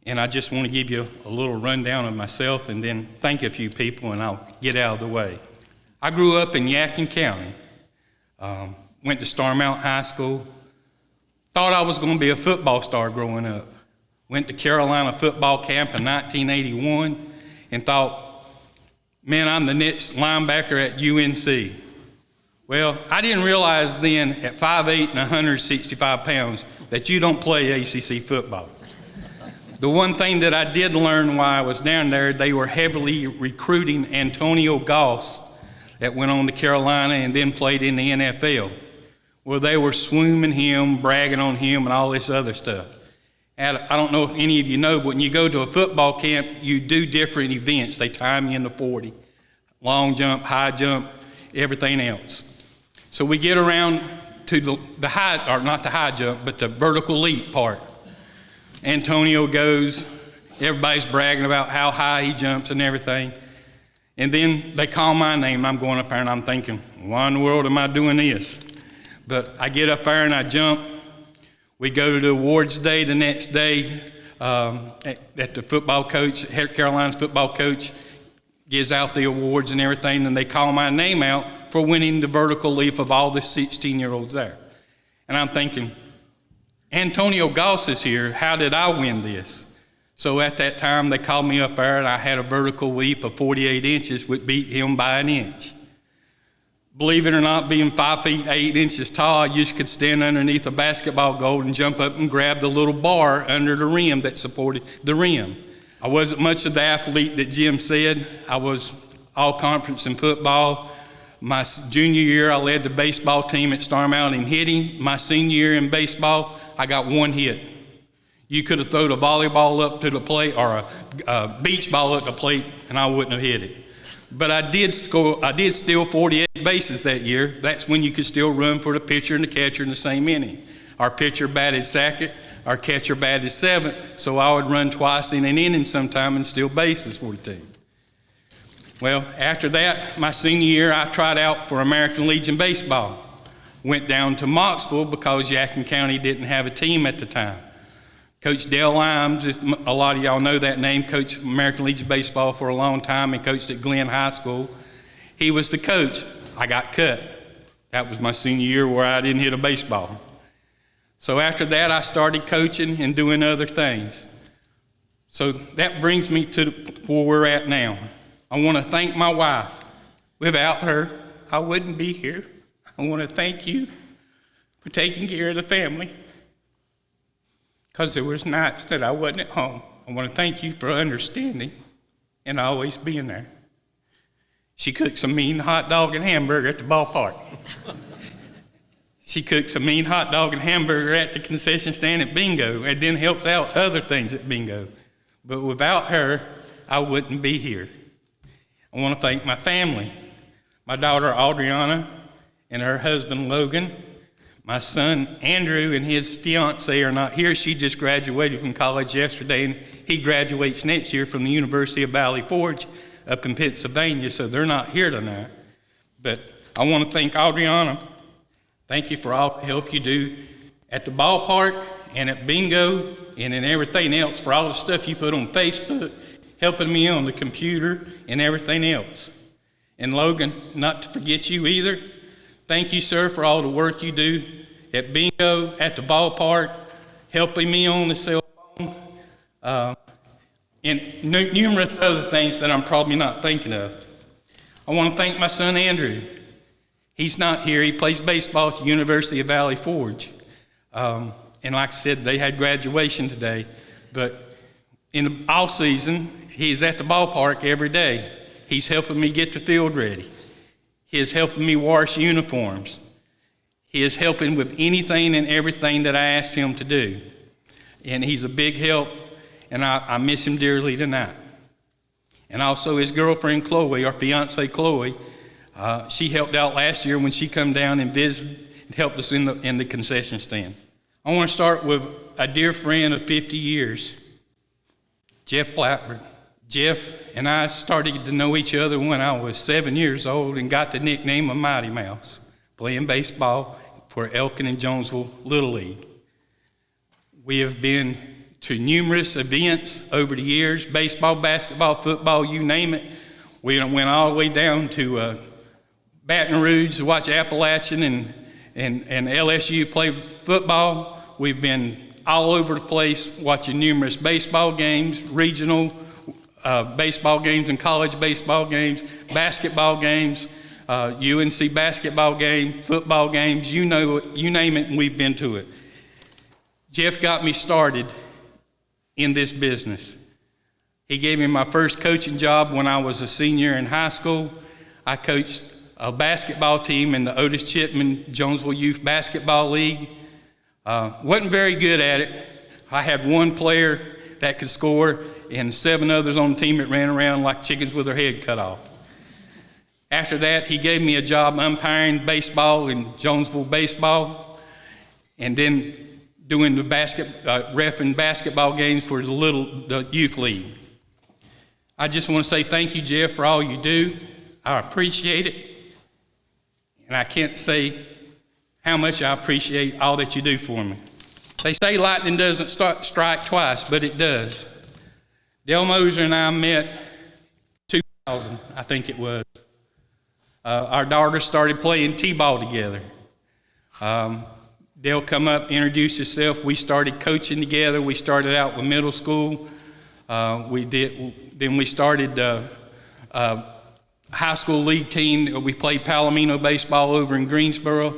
And I just want to give you a little rundown of myself and then thank a few people, and I'll get out of the way. I grew up in Yadkin County, went to Star Mountain High School, thought I was going to be a football star growing up. Went to Carolina football camp in 1981 and thought, man, I'm the next linebacker at UNC. Well, I didn't realize then at 5'8" and 165 pounds that you don't play ACC football. The one thing that I did learn while I was down there, they were heavily recruiting Antonio Goss that went on to Carolina and then played in the NFL. Well, they were swooming him, bragging on him, and all this other stuff. And I don't know if any of you know, but when you go to a football camp, you do different events. They time you in the 40, long jump, high jump, everything else. So we get around to the high, or not the high jump, but the vertical leap part. Antonio goes, everybody's bragging about how high he jumps and everything. And then they call my name, I'm going up there and I'm thinking, why in the world am I doing this? But I get up there and I jump. We go to the awards day the next day at the football coach, Carolina's football coach, gives out the awards and everything, and they call my name out for winning the vertical leap of all the 16-year-olds there. And I'm thinking, Antonio Goss is here, how did I win this? So at that time, they called me up there, and I had a vertical leap of 48 inches, which beat him by an inch. Believe it or not, being 5 feet 8 inches tall, I just could stand underneath a basketball goal and jump up and grab the little bar under the rim that supported the rim. I wasn't much of the athlete that Jim said. I was all conference in football. My junior year, I led the baseball team at Star Mountain in hitting. My senior year in baseball, I got one hit. You could have thrown a volleyball up to the plate or a beach ball up the plate, and I wouldn't have hit it. But I did steal 48 bases that year. That's when you could still run for the pitcher and the catcher in the same inning. Our pitcher batted second, our catcher batted seventh, so I would run twice in an inning sometime and steal bases for the team. Well, after that, my senior year, I tried out for American Legion Baseball. Went down to Moxville because Yadkin County didn't have a team at the time. Coach Dale Limes, if a lot of y'all know that name, coached American Legion Baseball for a long time and coached at Glenn High School. He was the coach. I got cut. That was my senior year where I didn't hit a baseball. So after that, I started coaching and doing other things. So that brings me to where we're at now. I want to thank my wife. Without her, I wouldn't be here. I want to thank you for taking care of the family, because there was nights that I wasn't at home. I want to thank you for understanding and always being there. She cooked some mean hot dog and hamburger at the ballpark. She cooked a mean hot dog and hamburger at the concession stand at bingo and then helped out other things at bingo. But without her, I wouldn't be here. I want to thank my family, my daughter Adriana and her husband Logan. My son Andrew and his fiance are not here. She just graduated from college yesterday, and he graduates next year from the University of Valley Forge up in Pennsylvania, so they're not here tonight. But I want to thank Adriana. Thank you for all the help you do at the ballpark and at bingo and in everything else, for all the stuff you put on Facebook, helping me on the computer and everything else. And Logan, not to forget you either. Thank you, sir, for all the work you do at bingo, at the ballpark, helping me on the cell phone, and numerous other things that I'm probably not thinking of. I want to thank my son, Andrew. He's not here. He plays baseball at the University of Valley Forge. And like I said, they had graduation today. But in the off season, he's at the ballpark every day. He's helping me get the field ready. He is helping me wash uniforms. He is helping with anything and everything that I asked him to do. And he's a big help, and I miss him dearly tonight. And also his girlfriend, Chloe, our fiance, Chloe, she helped out last year when she come down and visited and helped us in the concession stand. I want to start with a dear friend of 50 years, Jeff Blackburn. Jeff and I started to know each other when I was 7 years old and got the nickname of Mighty Mouse, playing baseball for Elkin and Jonesville Little League. We have been to numerous events over the years, baseball, basketball, football, you name it. We went all the way down to Baton Rouge to watch Appalachian and LSU play football. We've been all over the place watching numerous baseball games, regional baseball games and college baseball games, basketball games, UNC basketball game, football games, you know it, you name it, and we've been to it. Jeff got me started in this business. He gave me my first coaching job when I was a senior in high school. I coached a basketball team in the Otis Chipman Jonesville Youth Basketball League. Wasn't very good at it. I had one player that could score and 7 others on the team that ran around like chickens with their head cut off. After that, he gave me a job umpiring baseball in Jonesville baseball, and then doing the reffing basketball games for the youth league. I just want to say thank you, Jeff, for all you do. I appreciate it, and I can't say how much I appreciate all that you do for me. They say lightning doesn't strike twice, but it does. Del Moser and I met 2000, I think it was. Our daughters started playing t-ball together. Del come up, introduce himself. We started coaching together. We started out with middle school. Then we started high school league team. We played Palomino baseball over in Greensboro.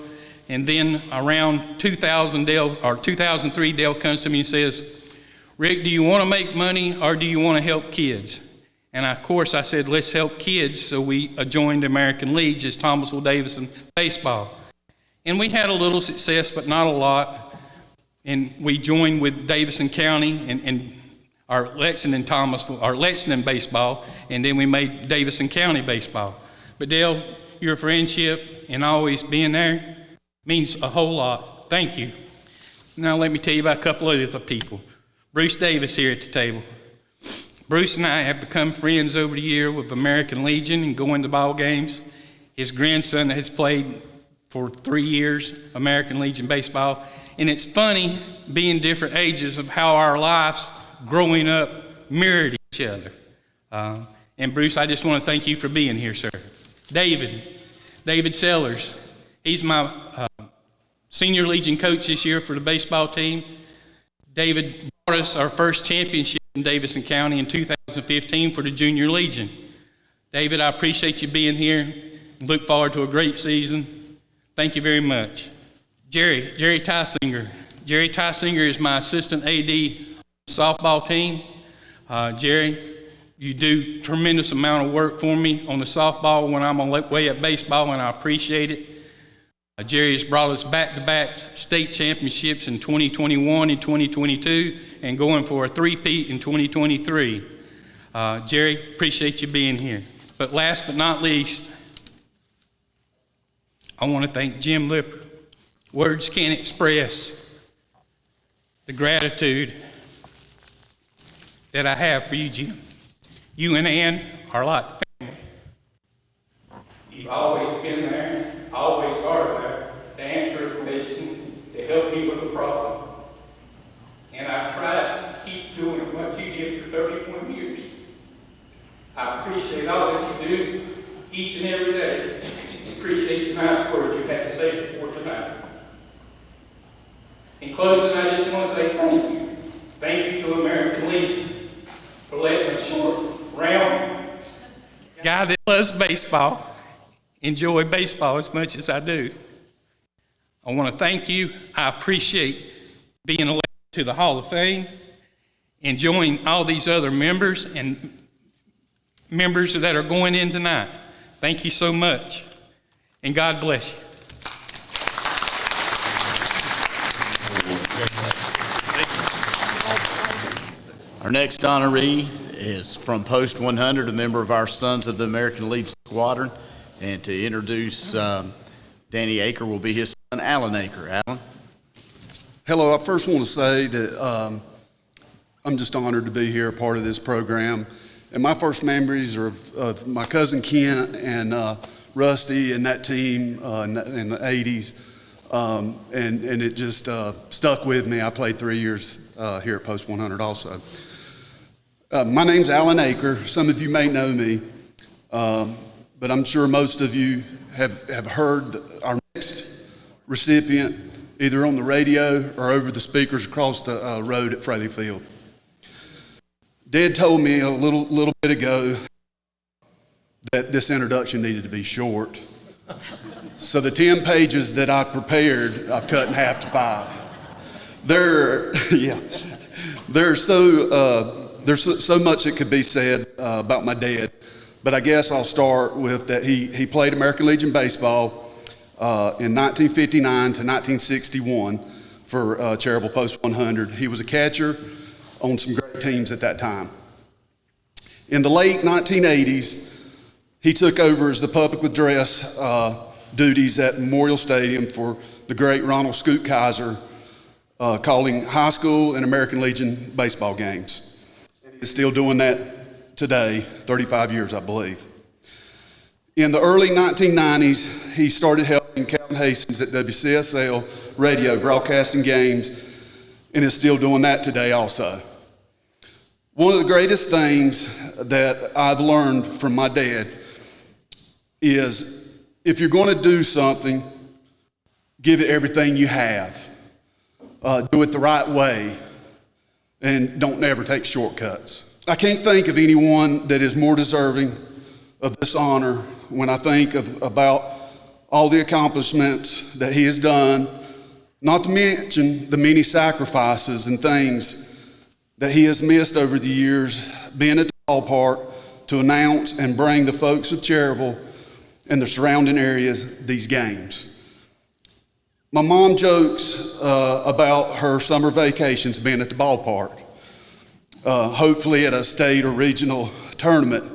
And then around 2003, Dale comes to me and says, Rick, do you want to make money or do you want to help kids? And of course I said, let's help kids. So we joined the American League as Thomasville Davidson baseball. And we had a little success, but not a lot. And we joined with Davidson County and our Lexington baseball, and then we made Davidson County baseball. But Dale, your friendship and always being there means a whole lot. Thank you. Now let me tell you about a couple of other people. Bruce Davis here at the table. Bruce and I have become friends over the year with American Legion and going to ball games. His grandson has played for 3 years, American Legion baseball. And it's funny being different ages of how our lives growing up mirrored each other. And Bruce, I just want to thank you for being here, sir. David Sellers, he's my senior Legion coach this year for the baseball team. David brought us our first championship in Davidson County in 2015 for the Junior Legion. David, I appreciate you being here and look forward to a great season. Thank you very much. Jerry Tysinger. Jerry Tysinger is my assistant AD softball team. Jerry, you do tremendous amount of work for me on the softball when I'm away at baseball, and I appreciate it. Jerry has brought us back-to-back state championships in 2021 and 2022 and going for a three-peat in 2023. Jerry, appreciate you being here. But last but not least, I want to thank Jim Lipper. Words can't express the gratitude that I have for you, Jim. You and Ann are like family. You've always been there, always are there, to answer a question, to help me with a problem. And I tried to keep doing what you did for 31 years. I appreciate all that you do each and every day. Appreciate the nice words you had to say before tonight. In closing, I just want to say thank you. Thank you to American Legion for letting a short, round guy that loves baseball enjoy baseball as much as I do. I want to thank you. I appreciate being elected to the Hall of Fame and joining all these other members and members that are going in tonight. Thank you so much, and God bless you. Our next honoree is from Post 100, a member of our Sons of the American Legion Squadron. And to introduce Danny Eaker will be his son, Alan Eaker. Alan? Hello, I first want to say that I'm just honored to be here, a part of this program. And my first memories are of my cousin Kent and Rusty and that team in the 80s. And it just stuck with me. I played 3 years here at Post 100 also. My name's Alan Eaker. Some of you may know me, but I'm sure most of you have heard our next recipient either on the radio or over the speakers across the road at Fraley Field. Dad told me a little bit ago that this introduction needed to be short. So the 10 pages that I prepared, I've cut in half to 5. There's so much that could be said about my dad, but I guess I'll start with that he played American Legion baseball in 1959 to 1961 for Cherryville Post 100. He was a catcher on some great teams at that time. In the late 1980s, he took over as the public address duties at Memorial Stadium for the great Ronald Scoot Kaiser, calling high school and American Legion baseball games. He's still doing that today, 35 years, I believe. In the early 1990s, he started helping Calvin Hastings at WCSL radio, broadcasting games, and is still doing that today also. One of the greatest things that I've learned from my dad is if you're going to do something, give it everything you have. Do it the right way, and don't ever take shortcuts. I can't think of anyone that is more deserving of this honor when I think about all the accomplishments that he has done, not to mention the many sacrifices and things that he has missed over the years, being at the ballpark to announce and bring the folks of Cherryville and the surrounding areas these games. My mom jokes about her summer vacations being at the ballpark, hopefully at a state or regional tournament,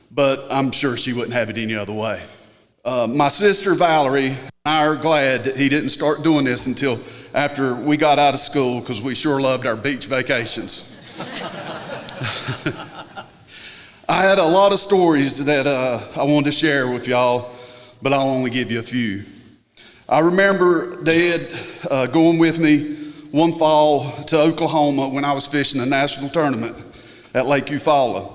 but I'm sure she wouldn't have it any other way. My sister Valerie and I are glad that he didn't start doing this until after we got out of school, because we sure loved our beach vacations. I had a lot of stories that I wanted to share with y'all, but I'll only give you a few. I remember Dad going with me one fall to Oklahoma when I was fishing a national tournament at Lake Eufaula.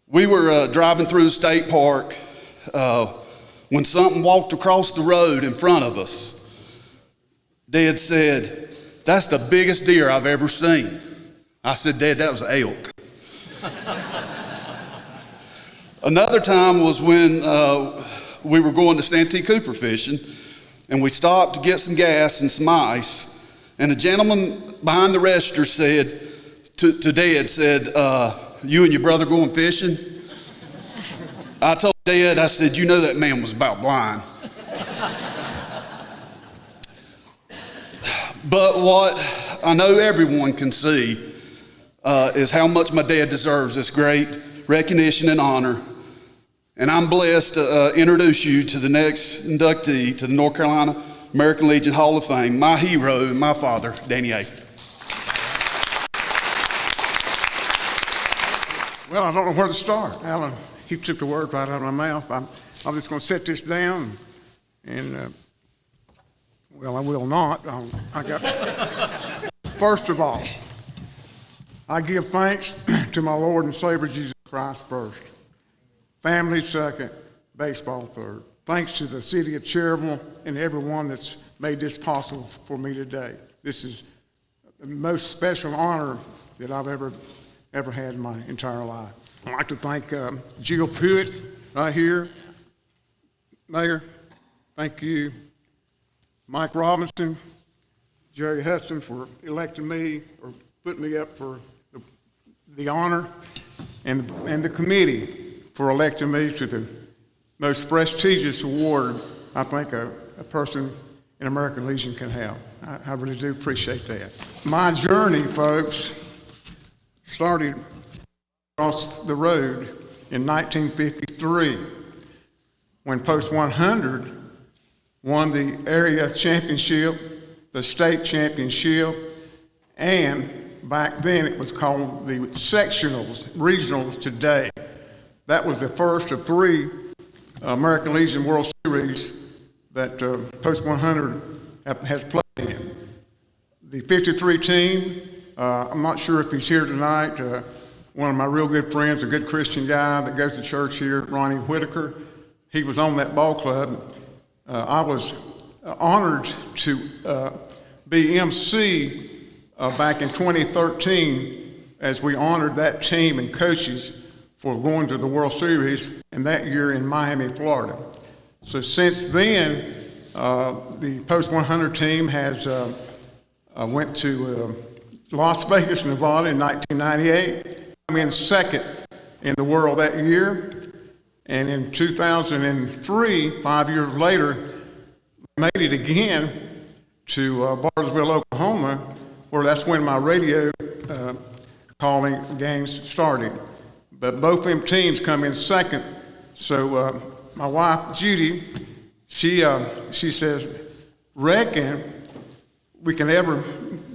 We were driving through the state park when something walked across the road in front of us. Dad said, "That's the biggest deer I've ever seen." I said, "Dad, that was an elk." Another time was when we were going to Santee Cooper fishing, and we stopped to get some gas and some ice, and a gentleman behind the register said to Dad, said, "You and your brother going fishing?" I told Dad, I said, "You know that man was about blind." But what I know everyone can see is how much my dad deserves this great recognition and honor. And I'm blessed to introduce you to the next inductee to the North Carolina American Legion Hall of Fame, my hero and my father, Danny Tate. Well, I don't know where to start. Alan, he took the word right out of my mouth. I'm just going to set this down, and well, I will not. First of all, I give thanks to my Lord and Savior Jesus Christ first. Family second, baseball third. Thanks to the city of Cherryville and everyone that's made this possible for me today. This is the most special honor that I've ever had in my entire life. I'd like to thank Jill Pruitt right here. Mayor, thank you. Mike Robinson, Jerry Hudson for electing me or putting me up for the honor, and the committee for electing me to the most prestigious award I think a person in American Legion can have. I really do appreciate that. My journey, folks, started across the road in 1953 when Post 100 won the area championship, the state championship, and back then it was called the sectionals, regionals today. That was the first of 3 American Legion World Series that Post 100 has played in. The 53 team, I'm not sure if he's here tonight, one of my real good friends, a good Christian guy that goes to church here, Ronnie Whitaker, he was on that ball club. I was honored to be MC back in 2013 as we honored that team and coaches for going to the World Series, and that year in Miami, Florida. So since then, the Post 100 team has went to Las Vegas, Nevada in 1998. I'm in second in the world that year. And in 2003, 5 years later, made it again to Bartlesville, Oklahoma, where that's when my radio calling games started. But both them teams come in second. So my wife, Judy, she says, reckon we can ever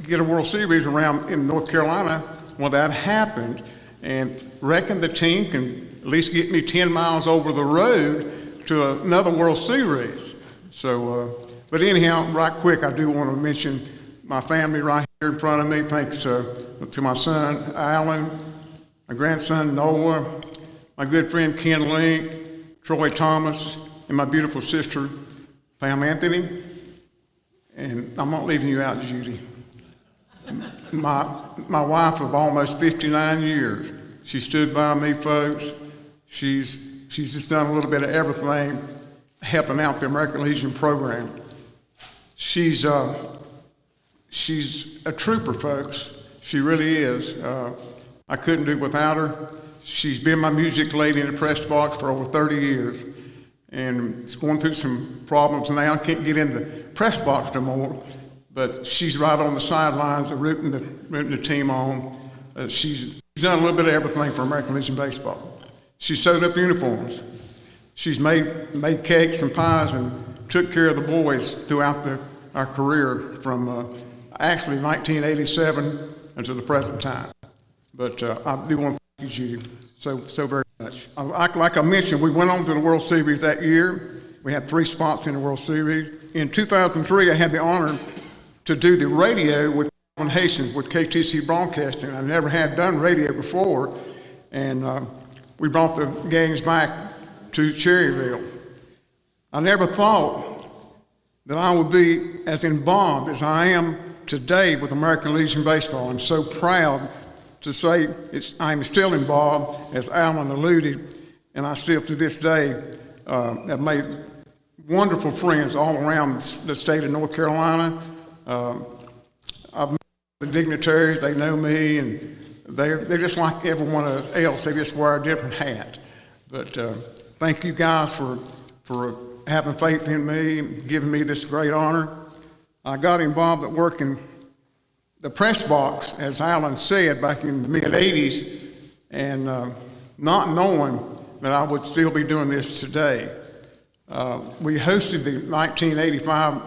get a World Series around in North Carolina. Well, that happened, and reckon the team can at least get me 10 miles over the road to another World Series. So, but anyhow, right quick, I do want to mention my family right here in front of me. Thanks to my son, Alan, my grandson, Noah, my good friend, Ken Link, Troy Thomas, and my beautiful sister, Pam Anthony. And I'm not leaving you out, Judy. My wife of almost 59 years. She stood by me, folks. She's just done a little bit of everything, helping out the American Legion program. She's a trooper, folks. She really is. I couldn't do it without her. She's been my music lady in the press box for over 30 years. And it's going through some problems now. I can't get in the press box no more. But she's right on the sidelines, rooting the team on. She's done a little bit of everything for American Legion baseball. She sewed up uniforms. She's made cakes and pies and took care of the boys throughout our career from actually 1987 until the present time. But I do want to thank you, Judy, so very much. Like I mentioned, we went on to the World Series that year. We had 3 spots in the World Series. In 2003, I had the honor to do the radio with Calvin Hastings with KTC Broadcasting. I never had done radio before, and we brought the games back to Cherryville. I never thought that I would be as involved as I am today with American Legion Baseball. I'm so proud to say I'm still involved, as Alan alluded, and I still to this day have made wonderful friends all around the state of North Carolina. I've met the dignitaries, they know me, and they're just like everyone else. They just wear a different hat. But thank you guys for having faith in me and giving me this great honor. I got involved at working the press box, as Alan said, back in the mid-'80s, and not knowing that I would still be doing this today. We hosted the 1985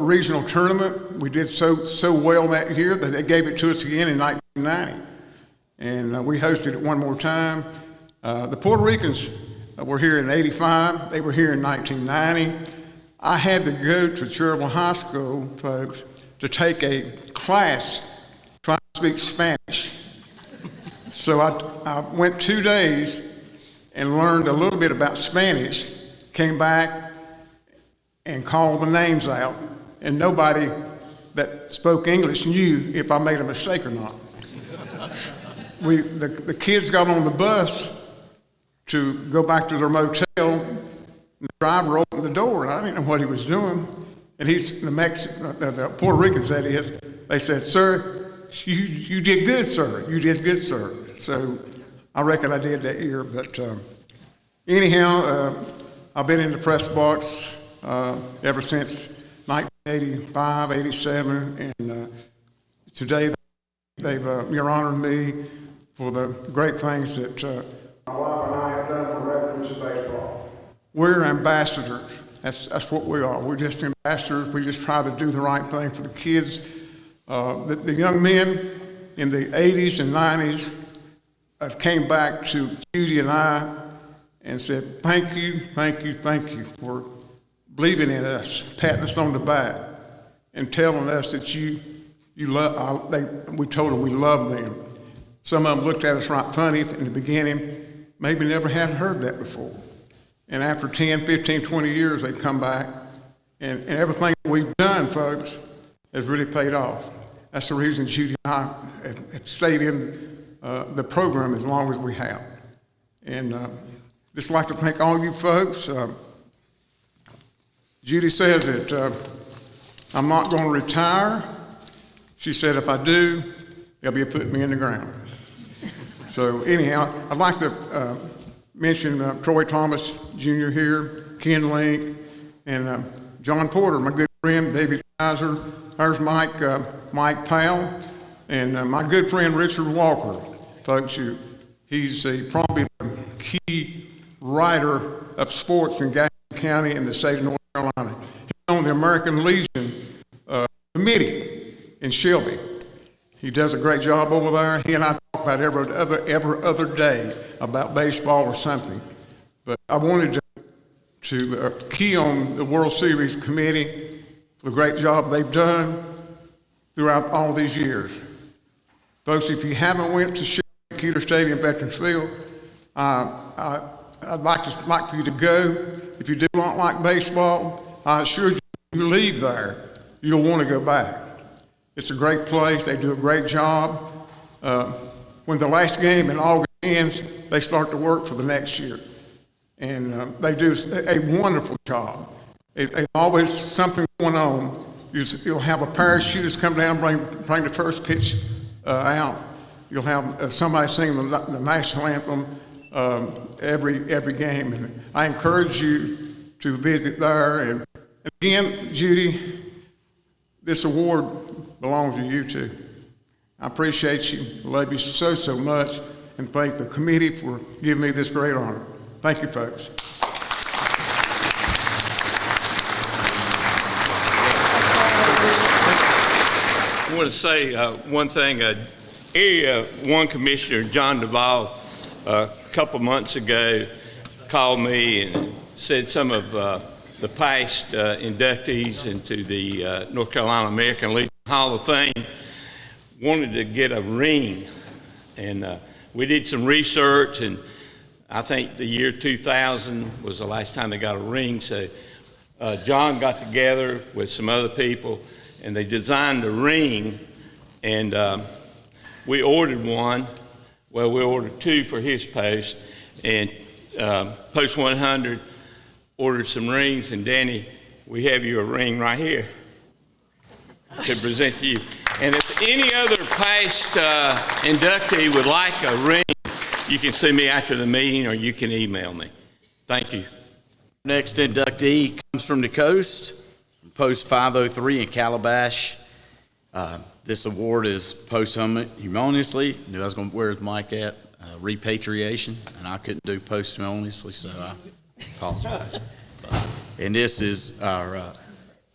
regional tournament. We did so well that year that they gave it to us again in 1990. And we hosted it one more time. The Puerto Ricans were here in '85. They were here in 1990. I had to go to Cherryville High School, folks, to take a class trying to speak Spanish. So I went 2 days and learned a little bit about Spanish, came back and called the names out, and nobody that spoke English knew if I made a mistake or not. The kids got on the bus to go back to their motel, and the driver opened the door, and I didn't know what he was doing. And the Puerto Ricans, that is, they said, "Sir, you did good, sir. You did good, sir." So I reckon I did that year. But anyhow, I've been in the press box ever since 1985, 87, and today they've honored me for the great things that my wife and I have done for American Legion Baseball. We're ambassadors That's what we are. We're just ambassadors. We just try to do the right thing for the kids. The young men in the 80s and 90s came back to Judy and I and said, thank you for believing in us, patting us on the back, and telling us that you love. We told them we love them. Some of them looked at us right funny in the beginning, maybe never had heard that before. And after 10, 15, 20 years, they come back, and everything we've done, folks, has really paid off. That's the reason Judy and I have stayed in the program as long as we have. And just like to thank all you folks. Judy says that I'm not going to retire. She said if I do, they'll be putting me in the ground. So anyhow, I'd like to mention Troy Thomas Jr. here, Ken Link, and John Porter, my good friend, David Kaiser. There's Mike Powell, and my good friend Richard Walker. Folks, he's probably the key writer of sports in Gaston County in the state of North Carolina. He's on the American Legion committee in Shelby. He does a great job over there. He and I talk about every other day about baseball or something. But I wanted to key on the World Series committee for the great job they've done throughout all these years. Folks, if you haven't went to Shelby Computer Stadium, Veterans Field, I'd like for you to go. If you do not like baseball, I assure you, you leave there, you'll want to go back. It's a great place. They do a great job. When the last game in August ends, they start to work for the next year. And they do a wonderful job. There's always something going on. You'll have a parachutist come down, bring the first pitch out. You'll have somebody singing the national anthem every game. And I encourage you to visit there. And again, Judy, this award belongs to you too. I appreciate you, love you so much, and thank the committee for giving me this great honor. Thank you, folks. I want to say one thing. Area 1 Commissioner John Duvall a couple months ago called me and said some of the past inductees into the North Carolina American Legion Hall of Fame wanted to get a ring. And we did some research, and I think the year 2000 was the last time they got a ring. So John got together with some other people, and they designed a ring, and we ordered one. Well, we ordered 2 for his post, and Post 100 ordered some rings, and Danny, we have you a ring right here to present to you. And if any other past inductee would like a ring, you can see me after the meeting, or you can email me. Thank you. Next inductee comes from the coast, Post 503 in Calabash. This award is posthumously, knew I was going to where is Mike at, repatriation, and I couldn't do posthumously, so I apologize. And this is our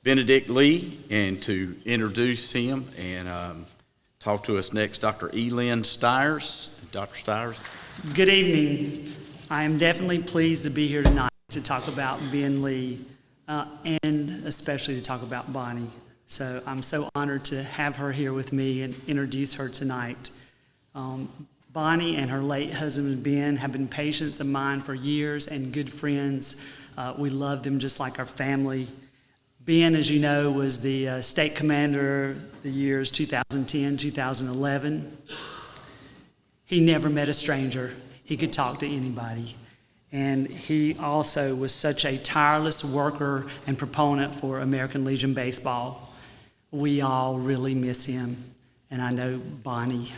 Benedict Lee, and to introduce him and talk to us next, Dr. Elin Stiers. Dr. Stiers. Good evening. I am definitely pleased to be here tonight to talk about Ben Lee, and especially to talk about Bonnie. So I'm so honored to have her here with me and introduce her tonight. Bonnie and her late husband Ben have been patients of mine for years and good friends. We love them just like our family. Ben, as you know, was the state commander the years 2010, 2011. He never met a stranger. He could talk to anybody. And he also was such a tireless worker and proponent for American Legion Baseball. We all really miss him. And I know Bonnie,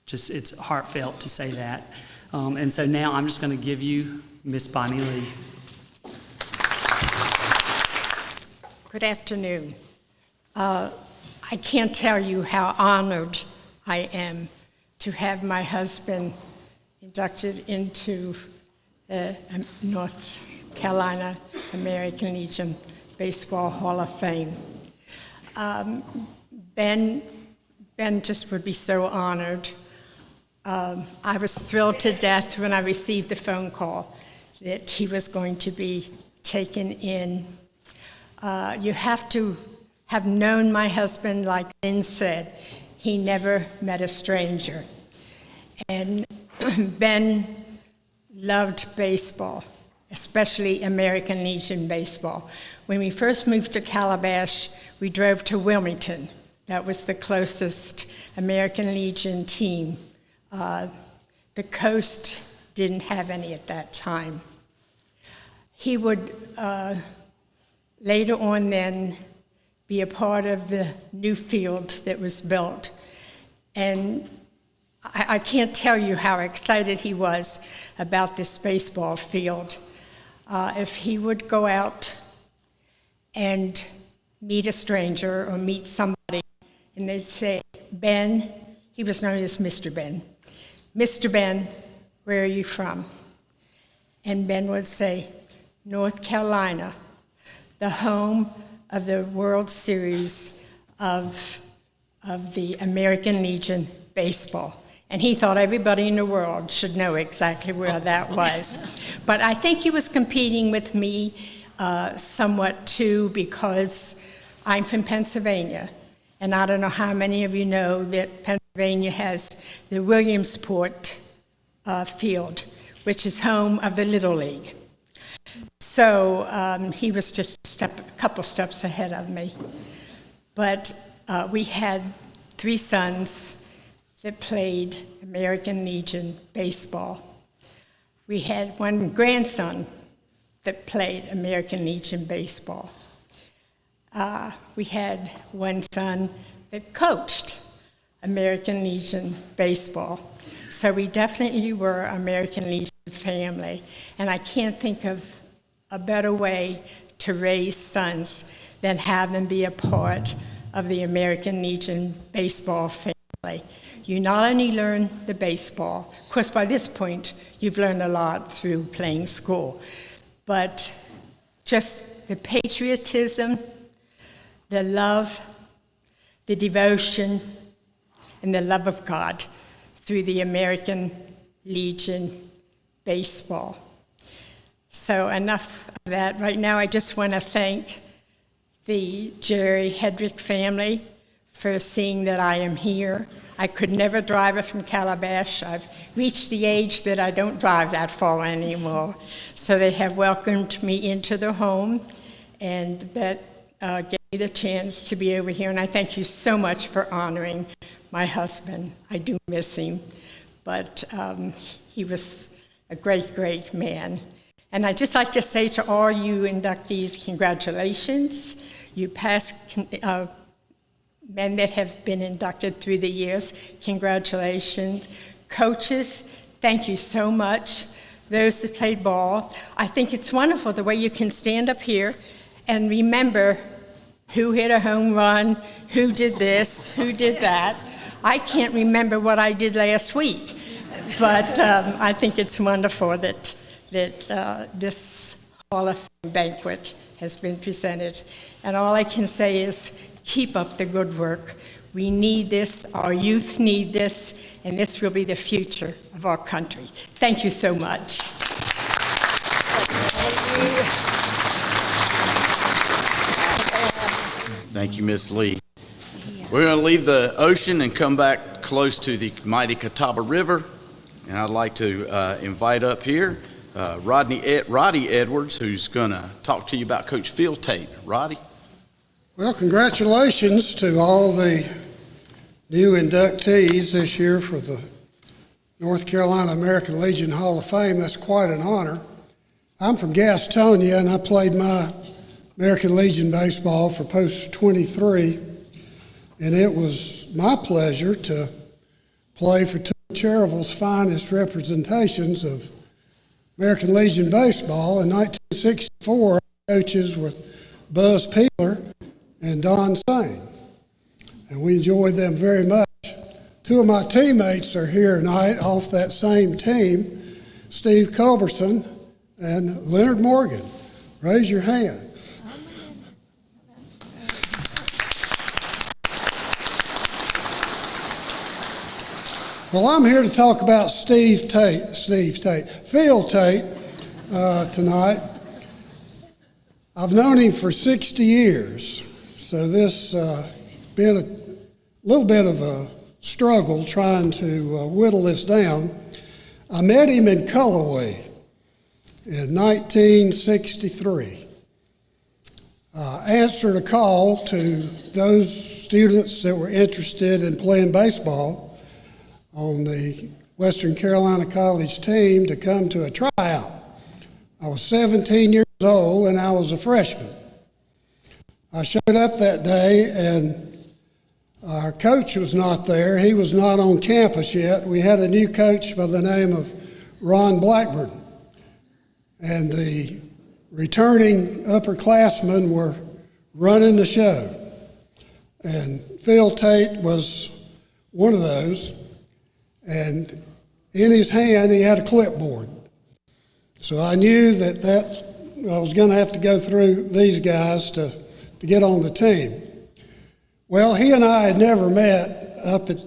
it's heartfelt to say that. And so now I'm just going to give you Miss Bonnie Lee. Good afternoon. I can't tell you how honored I am to have my husband inducted into North Carolina American Legion Baseball Hall of Fame. Ben just would be so honored. I was thrilled to death when I received the phone call that he was going to be taken in. You have to have known my husband, like Lynn said. He never met a stranger. And Ben loved baseball, especially American Legion baseball. When we first moved to Calabash, we drove to Wilmington. That was the closest American Legion team. The coast didn't have any at that time. He would later on then be a part of the new field that was built. And I can't tell you how excited he was about this baseball field. If he would go out and meet a stranger or meet somebody, and they'd say, Ben, he was known as Mr. Ben. Mr. Ben, where are you from? And Ben would say, North Carolina, the home of the World Series of the American Legion baseball. And he thought everybody in the world should know exactly where that was. But I think he was competing with me somewhat too, because I'm from Pennsylvania. And I don't know how many of you know that Pennsylvania has the Williamsport field, which is home of the Little League. So he was just a couple steps ahead of me. But we had 3 sons that played American Legion baseball. We had 1 grandson that played American Legion baseball. We had 1 son that coached American Legion baseball. So we definitely were American Legion family. And I can't think of a better way to raise sons than have them be a part of the American Legion baseball family. You not only learn the baseball, of course by this point you've learned a lot through playing school, but just the patriotism, the love, the devotion, and the love of God through the American Legion baseball. So enough of that. Right now I just want to thank the Jerry Hedrick family for seeing that I am here. I could never drive it from Calabash. I've reached the age that I don't drive that far anymore. So they have welcomed me into their home, and that gave me the chance to be over here. And I thank you so much for honoring my husband. I do miss him, but he was a great, great man. And I'd just like to say to all you inductees, congratulations. You past men that have been inducted through the years, congratulations. Coaches, thank you so much. Those that played ball, I think it's wonderful the way you can stand up here and remember who hit a home run, who did this, who did that. I can't remember what I did last week, but I think it's wonderful that this Hall of Fame banquet has been presented. And all I can say is keep up the good work. We need this, our youth need this, and this will be the future of our country. Thank you so much. Thank you, Ms. Lee. We're going to leave the ocean and come back close to the mighty Catawba River. And I'd like to invite up here Roddy Edwards, who's going to talk to you about Coach Phil Tate. Roddy? Well, congratulations to all the new inductees this year for the North Carolina American Legion Hall of Fame. That's quite an honor. I'm from Gastonia, and I played my American Legion baseball for Post 23, and it was my pleasure to play for two of Cherryville's finest representations of American Legion baseball. In 1964, coaches were Buzz Peeler and Don Sane, and we enjoyed them very much. Two of my teammates are here tonight off that same team, Steve Culberson and Leonard Morgan. Raise your hand. Well, I'm here to talk about Phil Tate tonight. I've known him for 60 years, so this been a little bit of a struggle trying to whittle this down. I met him in Cullowhee in 1963. I answered a call to those students that were interested in playing baseball on the Western Carolina College team to come to a tryout. I was 17 years old and I was a freshman. I showed up that day and our coach was not there. He was not on campus yet. We had a new coach by the name of Ron Blackburn. And the returning upperclassmen were running the show. And Phil Tate was one of those. And in his hand, he had a clipboard. So I knew that I was going to have to go through these guys to get on the team. Well, he and I had never met up at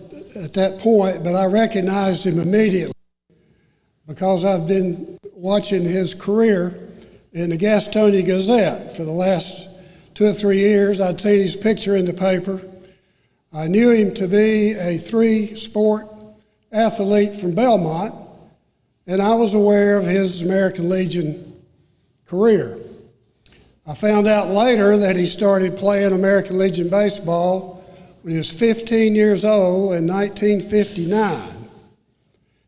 that point, but I recognized him immediately because I've been watching his career in the Gastonia Gazette for the last 2 or 3 years. I'd seen his picture in the paper. I knew him to be a 3-sport athlete from Belmont, and I was aware of his American Legion career. I found out later that he started playing American Legion baseball when he was 15 years old in 1959.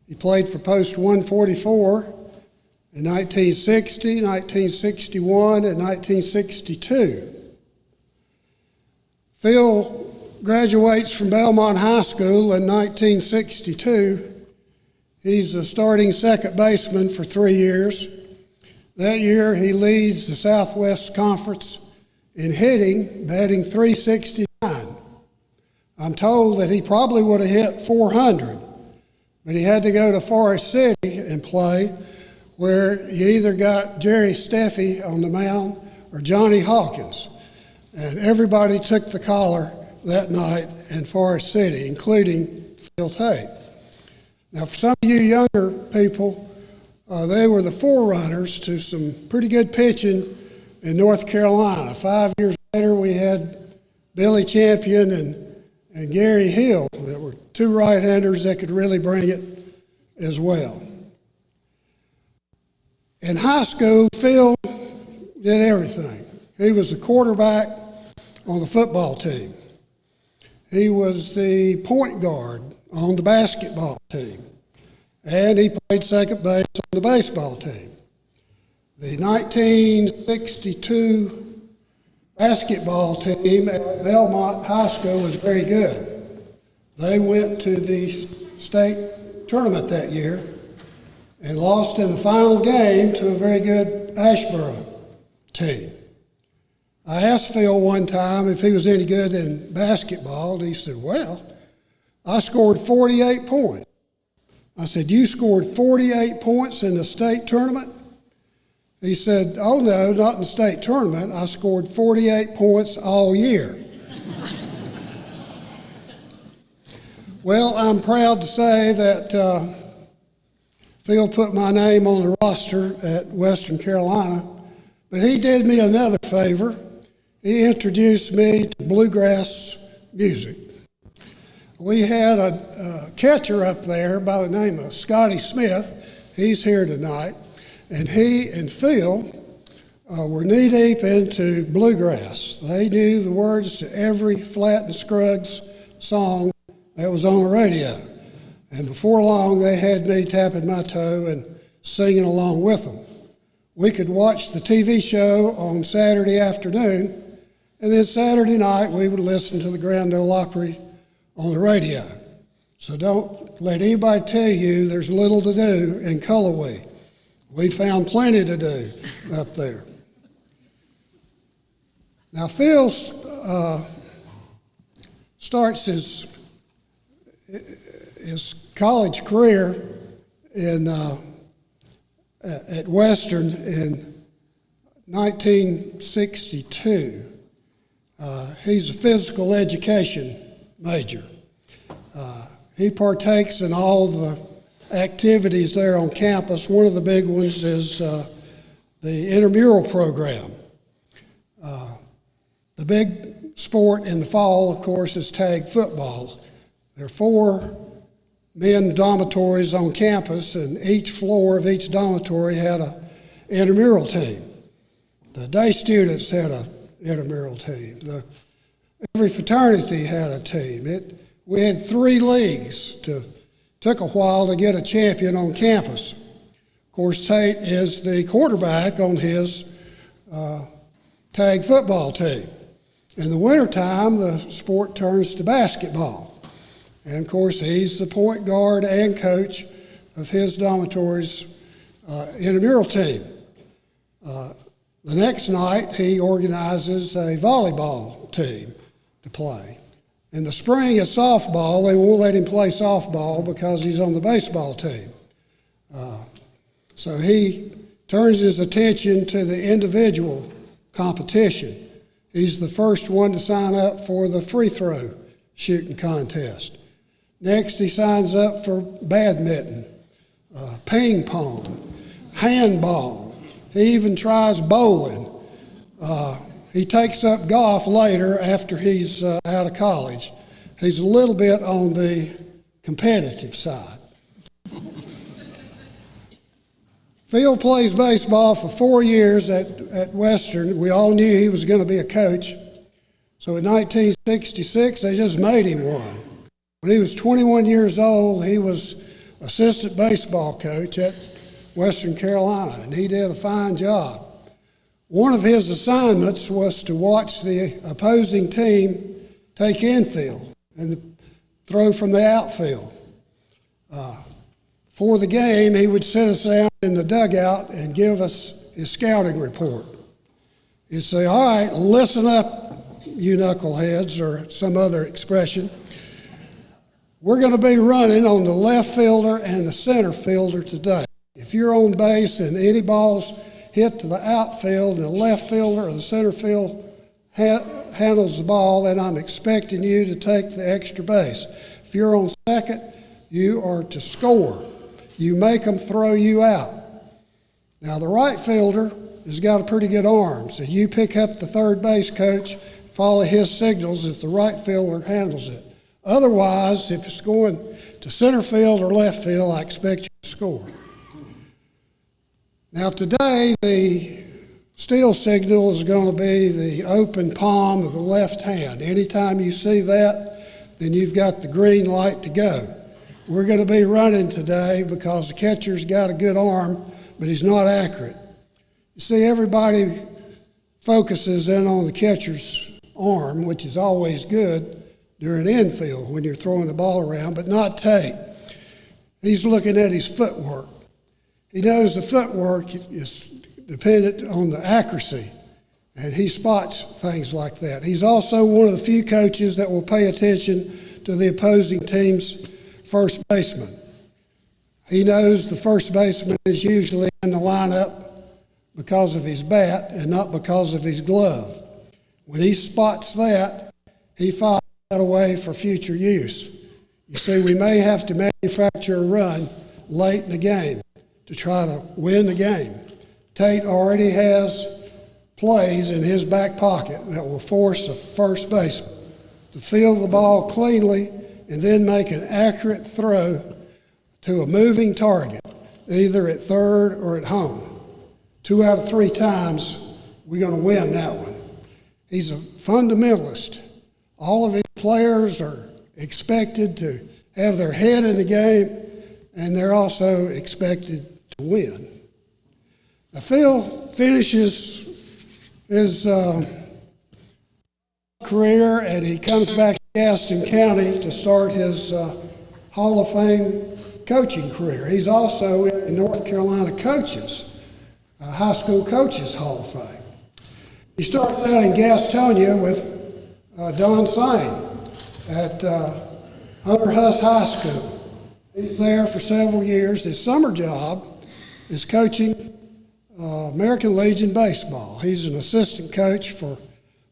He played for Post 144 in 1960, 1961, and 1962. Phil graduates from Belmont High School in 1962. He's a starting second baseman for 3 years. That year, he leads the Southwest Conference in hitting, batting .369. I'm told that he probably would have hit .400, but he had to go to Forest City and play, where you either got Jerry Steffi on the mound or Johnny Hawkins. And everybody took the collar that night in Forest City, including Phil Tate. Now, for some of you younger people, they were the forerunners to some pretty good pitching in North Carolina. 5 years later, we had Billy Champion and Gary Hill that were 2 right-handers that could really bring it as well. In high school, Phil did everything. He was the quarterback on the football team. He was the point guard on the basketball team. And he played second base on the baseball team. The 1962 basketball team at Belmont High School was very good. They went to the state tournament that year and lost in the final game to a very good Asheboro team. I asked Phil one time if he was any good in basketball, and he said, well, I scored 48 points. I said, you scored 48 points in the state tournament? He said, oh no, not in the state tournament. I scored 48 points all year. Well, I'm proud to say that Phil put my name on the roster at Western Carolina, but he did me another favor. He introduced me to bluegrass music. We had a catcher up there by the name of Scotty Smith. He's here tonight. And he and Phil were knee-deep into bluegrass. They knew the words to every Flatt and Scruggs song that was on the radio. And before long, they had me tapping my toe and singing along with them. We could watch the TV show on Saturday afternoon, and then Saturday night, we would listen to the Grand Ole Opry on the radio. So don't let anybody tell you there's little to do in Cullowhee. We found plenty to do up there. Now, Phil starts his college career in at Western in 1962. He's a physical education major. He partakes in all the activities there on campus. One of the big ones is the intramural program. The big sport in the fall, of course, is tag football. There are 4 men dormitories on campus, and each floor of each dormitory had an intramural team. The day students had an intramural team. Every fraternity had a team. We had 3 leagues. Took a while to get a champion on campus. Of course, Tate is the quarterback on his tag football team. In the wintertime, the sport turns to basketball. And of course, he's the point guard and coach of his dormitory's intramural team. The next night, he organizes a volleyball team to play. In the spring, it's softball. They won't let him play softball because he's on the baseball team. So he turns his attention to the individual competition. He's the first one to sign up for the free throw shooting contest. Next, he signs up for badminton, ping pong, handball. He even tries bowling. He takes up golf later after he's out of college. He's a little bit on the competitive side. Phil plays baseball for 4 years at Western. We all knew he was going to be a coach. So in 1966, they just made him one. When he was 21 years old, he was assistant baseball coach at Western Carolina, and he did a fine job. One of his assignments was to watch the opposing team take infield and throw from the outfield. For the game, he would sit us down in the dugout and give us his scouting report. He'd say, "All right, listen up, you knuckleheads," or some other expression. "We're going to be running on the left fielder and the center fielder today. If you're on base and any balls hit to the outfield and the left fielder or the center field handles the ball, then I'm expecting you to take the extra base. If you're on second, you are to score. You make them throw you out." Now, the right fielder has got a pretty good arm, so you pick up the third base coach, follow his signals if the right fielder handles it. Otherwise, if it's going to center field or left field, I expect you to score. Now, today, the steal signal is going to be the open palm of the left hand. Anytime you see that, then you've got the green light to go. We're going to be running today because the catcher's got a good arm, but he's not accurate. You see, everybody focuses in on the catcher's arm, which is always good during infield when you're throwing the ball around, but not Tate. He's looking at his footwork. He knows the footwork is dependent on the accuracy, and he spots things like that. He's also one of the few coaches that will pay attention to the opposing team's first baseman. He knows the first baseman is usually in the lineup because of his bat and not because of his glove. When he spots that, he files that away for future use. You see, we may have to manufacture a run late in the game to try to win the game. Tate already has plays in his back pocket that will force a first baseman to field the ball cleanly and then make an accurate throw to a moving target, either at third or at home. 2 out of 3 times, we're going to win that one. He's a fundamentalist. All of his players are expected to have their head in the game, and they're also expected to win. Now, Phil finishes his career, and he comes back to Gaston County to start his Hall of Fame coaching career. He's also in the North Carolina Coaches, High School Coaches Hall of Fame. He starts out in Gastonia with Don Sain at Hunter Huss High School. He's there for several years. His summer job is coaching American Legion Baseball. He's an assistant coach for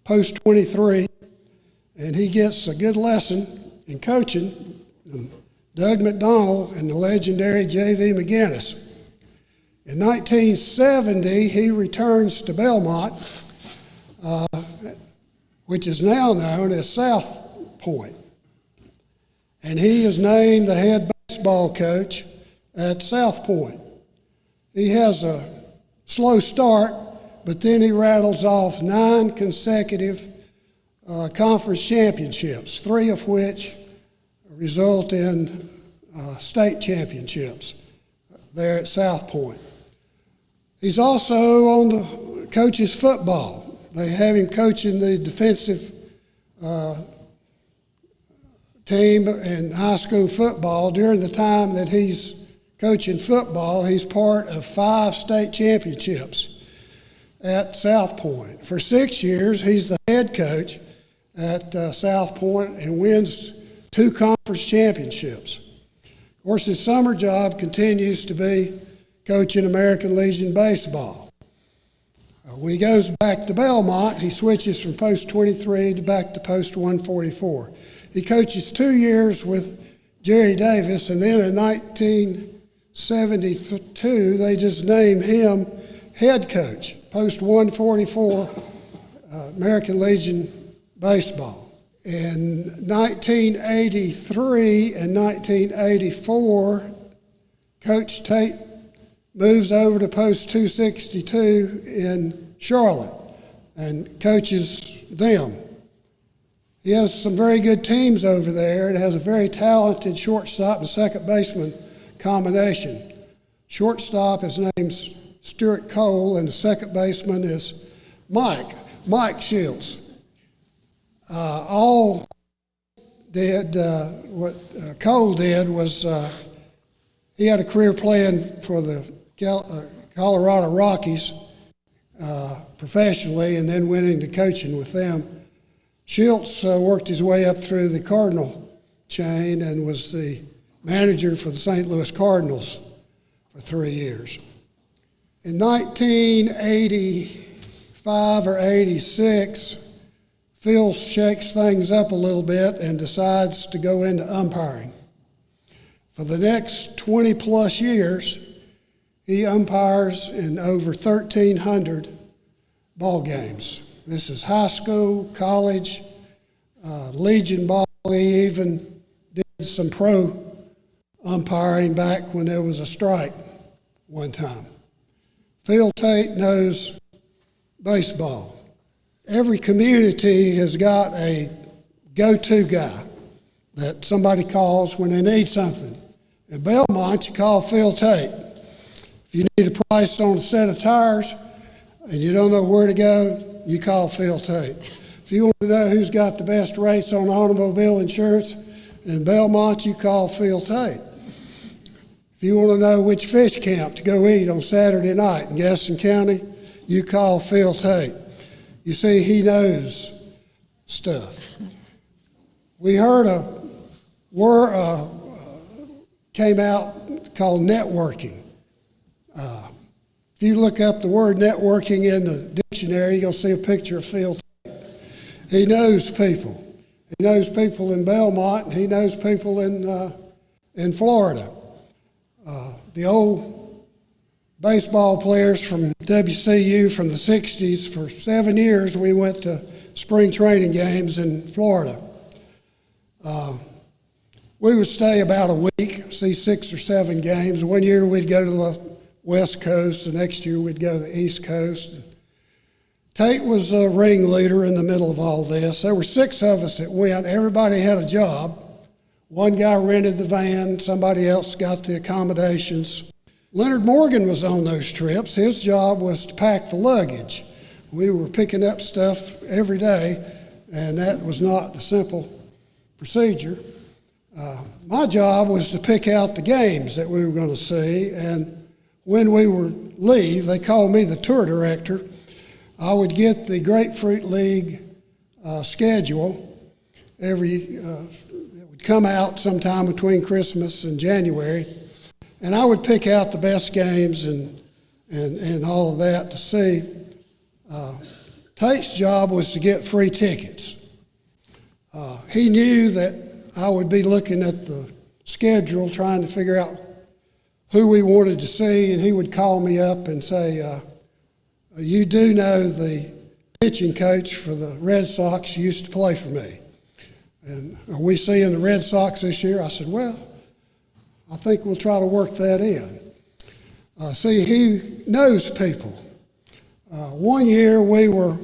Post 23, and he gets a good lesson in coaching from Doug McDonald and the legendary J.V. McGinnis. In 1970, he returns to Belmont, which is now known as South Point. And he is named the head baseball coach at South Point. He has a slow start, but then he rattles off 9 consecutive conference championships, 3 of which result in state championships there at South Point. He's also on the coaches football. They have him coaching the defensive team in high school football. During the time that he's coaching football, he's part of 5 state championships at South Point. For 6 years, he's the head coach at South Point and wins 2 conference championships. Of course, his summer job continues to be coaching American Legion Baseball. When he goes back to Belmont, he switches from Post 23 to back to Post 144. He coaches 2 years with Jerry Davis, and then in 1972, they just named him head coach, Post 144, American Legion Baseball. In 1983 and 1984, Coach Tate moves over to Post 262 in Charlotte and coaches them. He has some very good teams over there. It has a very talented shortstop and second baseman combination. Shortstop, his name's Stuart Cole, and the second baseman is Mike Shields. All did, what Cole did was he had a career playing for the Colorado Rockies professionally and then went into coaching with them. Shields worked his way up through the Cardinal chain and was the manager for the St. Louis Cardinals for 3 years. In 1985 or 86, Phil shakes things up a little bit and decides to go into umpiring. For the next 20 plus years, he umpires in over 1,300 ball games. This is high school, college, Legion ball. He even did some pro umpiring back when there was a strike one time. Phil Tate knows baseball. Every community has got a go-to guy that somebody calls when they need something. In Belmont, you call Phil Tate. If you need a price on a set of tires and you don't know where to go, you call Phil Tate. If you want to know who's got the best rates on automobile insurance in Belmont, you call Phil Tate. If you want to know which fish camp to go eat on Saturday night in Gaston County, you call Phil Tate. You see, he knows stuff. We heard a word came out called networking. If you look up the word networking in the dictionary, you're going to see a picture of Phil Tate. He knows people. He knows people in Belmont, and he knows people in Florida. The old baseball players from WCU from the 60s, for 7 years we went to spring training games in Florida. We would stay about a week, see 6 or 7 games. One year we'd go to the West Coast, the next year we'd go to the East Coast. Tate was a ringleader in the middle of all this. There were 6 of us that went. Everybody had a job. One guy rented the van, somebody else got the accommodations. Leonard Morgan was on those trips. His job was to pack the luggage. We were picking up stuff every day, and that was not a simple procedure. My job was to pick out the games that we were going to see, and when we would leave, they called me the tour director. I would get the Grapefruit League schedule it would come out sometime between Christmas and January, And I would pick out the best games and all of that to see. Tate's job was to get free tickets. He knew that I would be looking at the schedule trying to figure out who we wanted to see, and he would call me up and say, you do know the pitching coach for the Red Sox used to play for me. And are we seeing the Red Sox this year? I said, well, I think we'll try to work that in. See, he knows people. One year we were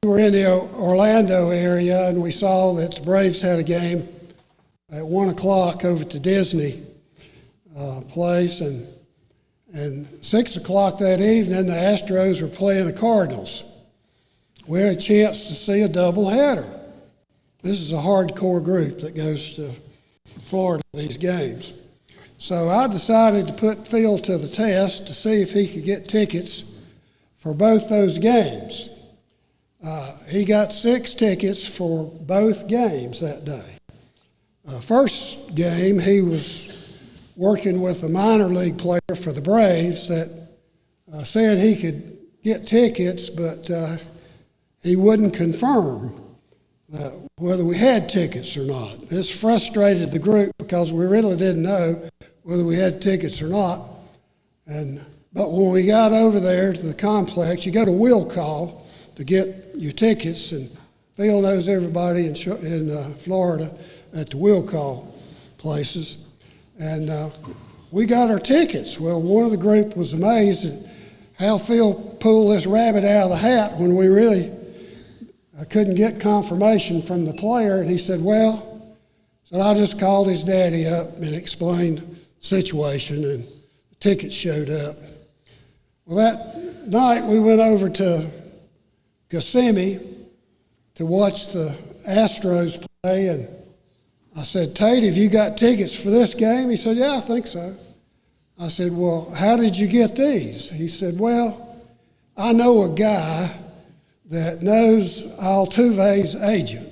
in the Orlando area, and we saw that the Braves had a game at 1 o'clock over at the Disney place, and 6 o'clock that evening the Astros were playing the Cardinals. We had a chance to see a doubleheader. This is a hardcore group that goes to Florida for these games. So I decided to put Phil to the test to see if he could get tickets for both those games. He got 6 tickets for both games that day. First game, he was working with a minor league player for the Braves that said he could get tickets, but he wouldn't confirm whether we had tickets or not. This frustrated the group because we really didn't know whether we had tickets or not. But when we got over there to the complex, you go to will call to get your tickets, and Phil knows everybody in Florida at the will call places. And we got our tickets. Well, one of the group was amazed at how Phil pulled this rabbit out of the hat when we really couldn't get confirmation from the player. And he said, well, so I just called his daddy up and explained the situation, and the tickets showed up. Well, that night we went over to Kissimmee to watch the Astros play, and I said, Tate, have you got tickets for this game? He said, yeah, I think so. I said, well, how did you get these? He said, well, I know a guy that knows Altuve's agent.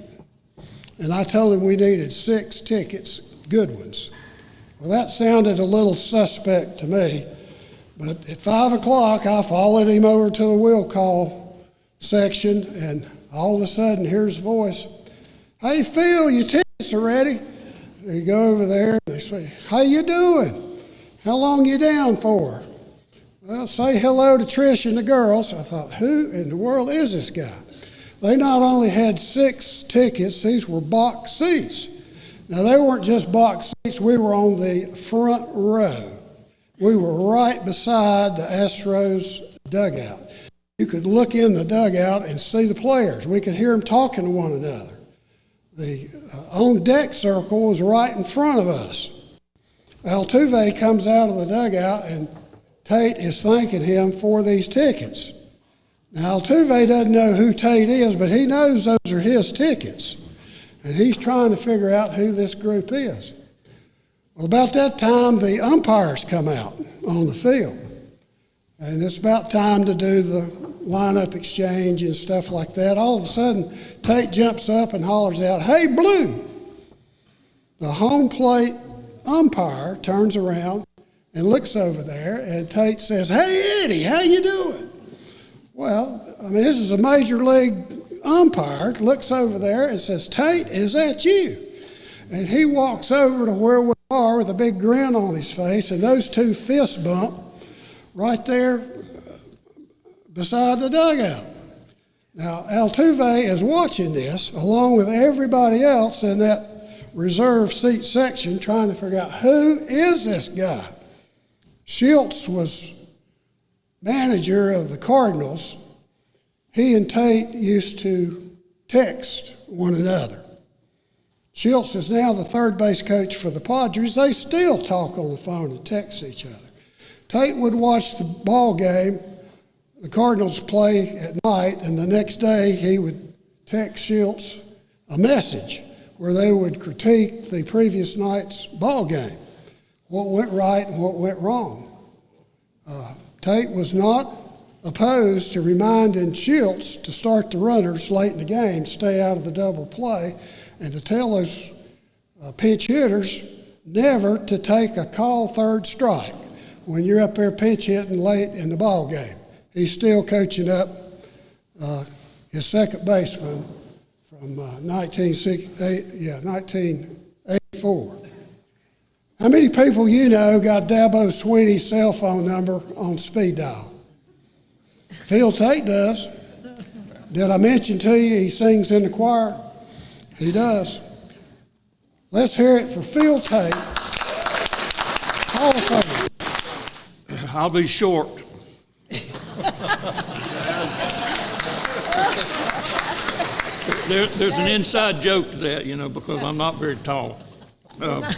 And I told him we needed 6 tickets, good ones. Well, that sounded a little suspect to me. But at 5 o'clock, I followed him over to the will call section, and all of a sudden, here's a voice. Hey, Phil, your tickets are ready. They go over there, and they say, how you doing? How long you down for? Well, say hello to Trish and the girls. I thought, who in the world is this guy? They not only had 6 tickets, these were box seats. Now, they weren't just box seats. We were on the front row. We were right beside the Astros dugout. You could look in the dugout and see the players. We could hear them talking to one another. The on-deck circle was right in front of us. Altuve comes out of the dugout, and Tate is thanking him for these tickets. Now, Altuve doesn't know who Tate is, but he knows those are his tickets. And he's trying to figure out who this group is. Well, about that time, the umpires come out on the field. And it's about time to do the lineup exchange and stuff like that. All of a sudden, Tate jumps up and hollers out, hey, Blue! The home plate umpire turns around and looks over there, and Tate says, hey, Eddie, how you doing? Well, I mean, this is a major league umpire, looks over there and says, Tate, is that you? And he walks over to where we are with a big grin on his face, and those 2 fist bump right there beside the dugout. Now, Altuve is watching this along with everybody else in that reserve seat section trying to figure out who is this guy. Schultz was manager of the Cardinals. He and Tate used to text one another. Schultz is now the third base coach for the Padres. They still talk on the phone and text each other. Tate would watch the ball game, the Cardinals play at night, and the next day he would text Schultz a message where they would critique the previous night's ball game, what went right and what went wrong. Tate was not opposed to reminding Schultz to start the runners late in the game, stay out of the double play, and to tell those pinch hitters never to take a call third strike when you're up there pitch hitting late in the ball game. He's still coaching up his second baseman from 1984. How many people you know got Dabo Sweeney's cell phone number on speed dial? Phil Tate does. Did I mention to you he sings in the choir? He does. Let's hear it for Phil Tate, Hall of Fame. I'll be short. There's an inside joke to that, because I'm not very tall. But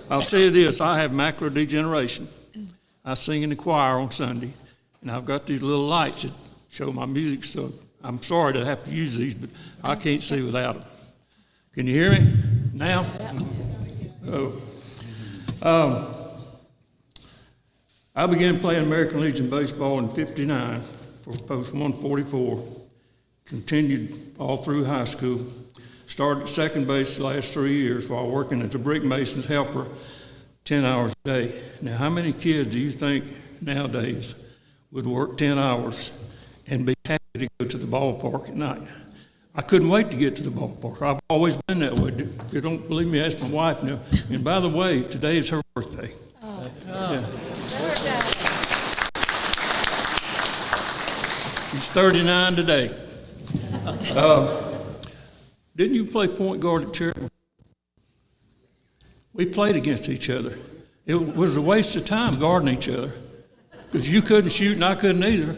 I'll tell you this, I have macular degeneration. I sing in the choir on Sunday, and I've got these little lights that show my music, so I'm sorry to have to use these, but I can't see without them. Can you hear me now? I began playing American Legion baseball in '59 for Post 144, continued all through high school, started at second base the last 3 years while working as a brick mason's helper 10 hours a day. Now, how many kids do you think nowadays would work 10 hours and be happy to go to the ballpark at night? I couldn't wait to get to the ballpark. I've always been that way. If you don't believe me, ask my wife now. And by the way, today is her birthday. Yeah. She's 39 today. Didn't you play point guard at Cherryville? We played against each other. It was a waste of time guarding each other because you couldn't shoot and I couldn't either.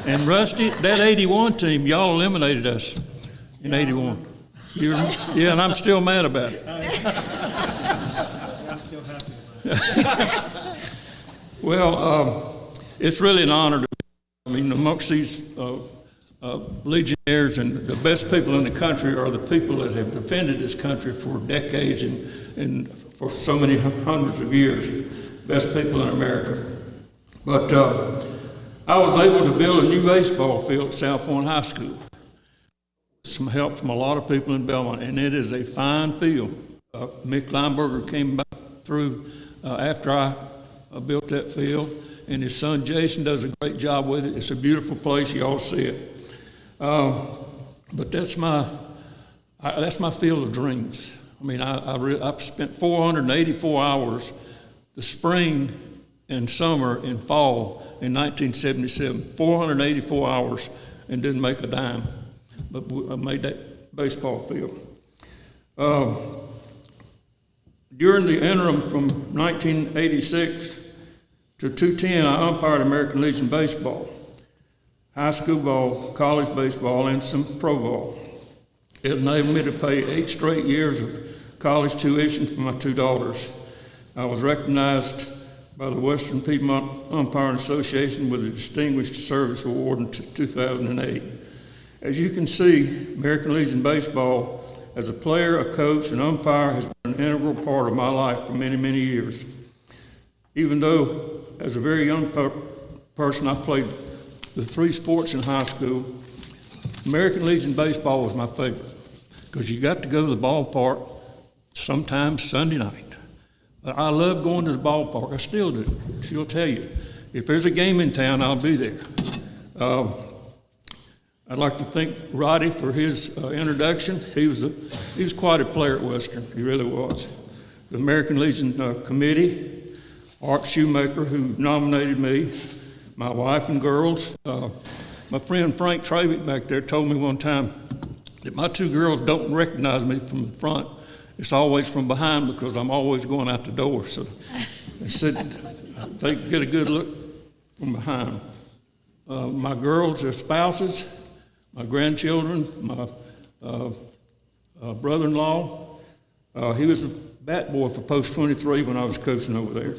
And Rusty, that 81 team, y'all eliminated us in 81. Yeah, and I'm still mad about it. Well, it's really an honor to be, amongst these legionnaires, and the best people in the country are the people that have defended this country for decades and for so many hundreds of years, best people in America. But I was able to build a new baseball field at South Point High School. Some help from a lot of people in Belmont, and it is a fine field. Mick Lineberger came back through after I built that field, and his son Jason does a great job with it. It's a beautiful place, you all see it. But that's my field of dreams. I've spent 484 hours the spring and summer and fall in 1977, 484 hours, and didn't make a dime. But I made that baseball field. During the interim from 1986 to 2010, I umpired American Legion baseball, high school ball, college baseball, and some pro ball. It enabled me to pay 8 straight years of college tuition for my 2 daughters. I was recognized by the Western Piedmont Umpiring Association with a Distinguished Service Award in 2008. As you can see, American Legion baseball, as a player, a coach, and umpire, has been an integral part of my life for many, many years. Even though, as a very young person, I played the 3 sports in high school, American Legion baseball was my favorite because you got to go to the ballpark sometimes Sunday night. But I love going to the ballpark. I still do. She'll tell you. If there's a game in town, I'll be there. I'd like to thank Roddy for his introduction. He was quite a player at Western. He really was. The American Legion Committee, Art Shoemaker, who nominated me, my wife and girls. My friend Frank Travick back there told me one time that my 2 girls don't recognize me from the front. It's always from behind because I'm always going out the door. So they said they get a good look from behind. My girls, their spouses, my grandchildren, my brother-in-law. He was a bat boy for Post 23 when I was coaching over there.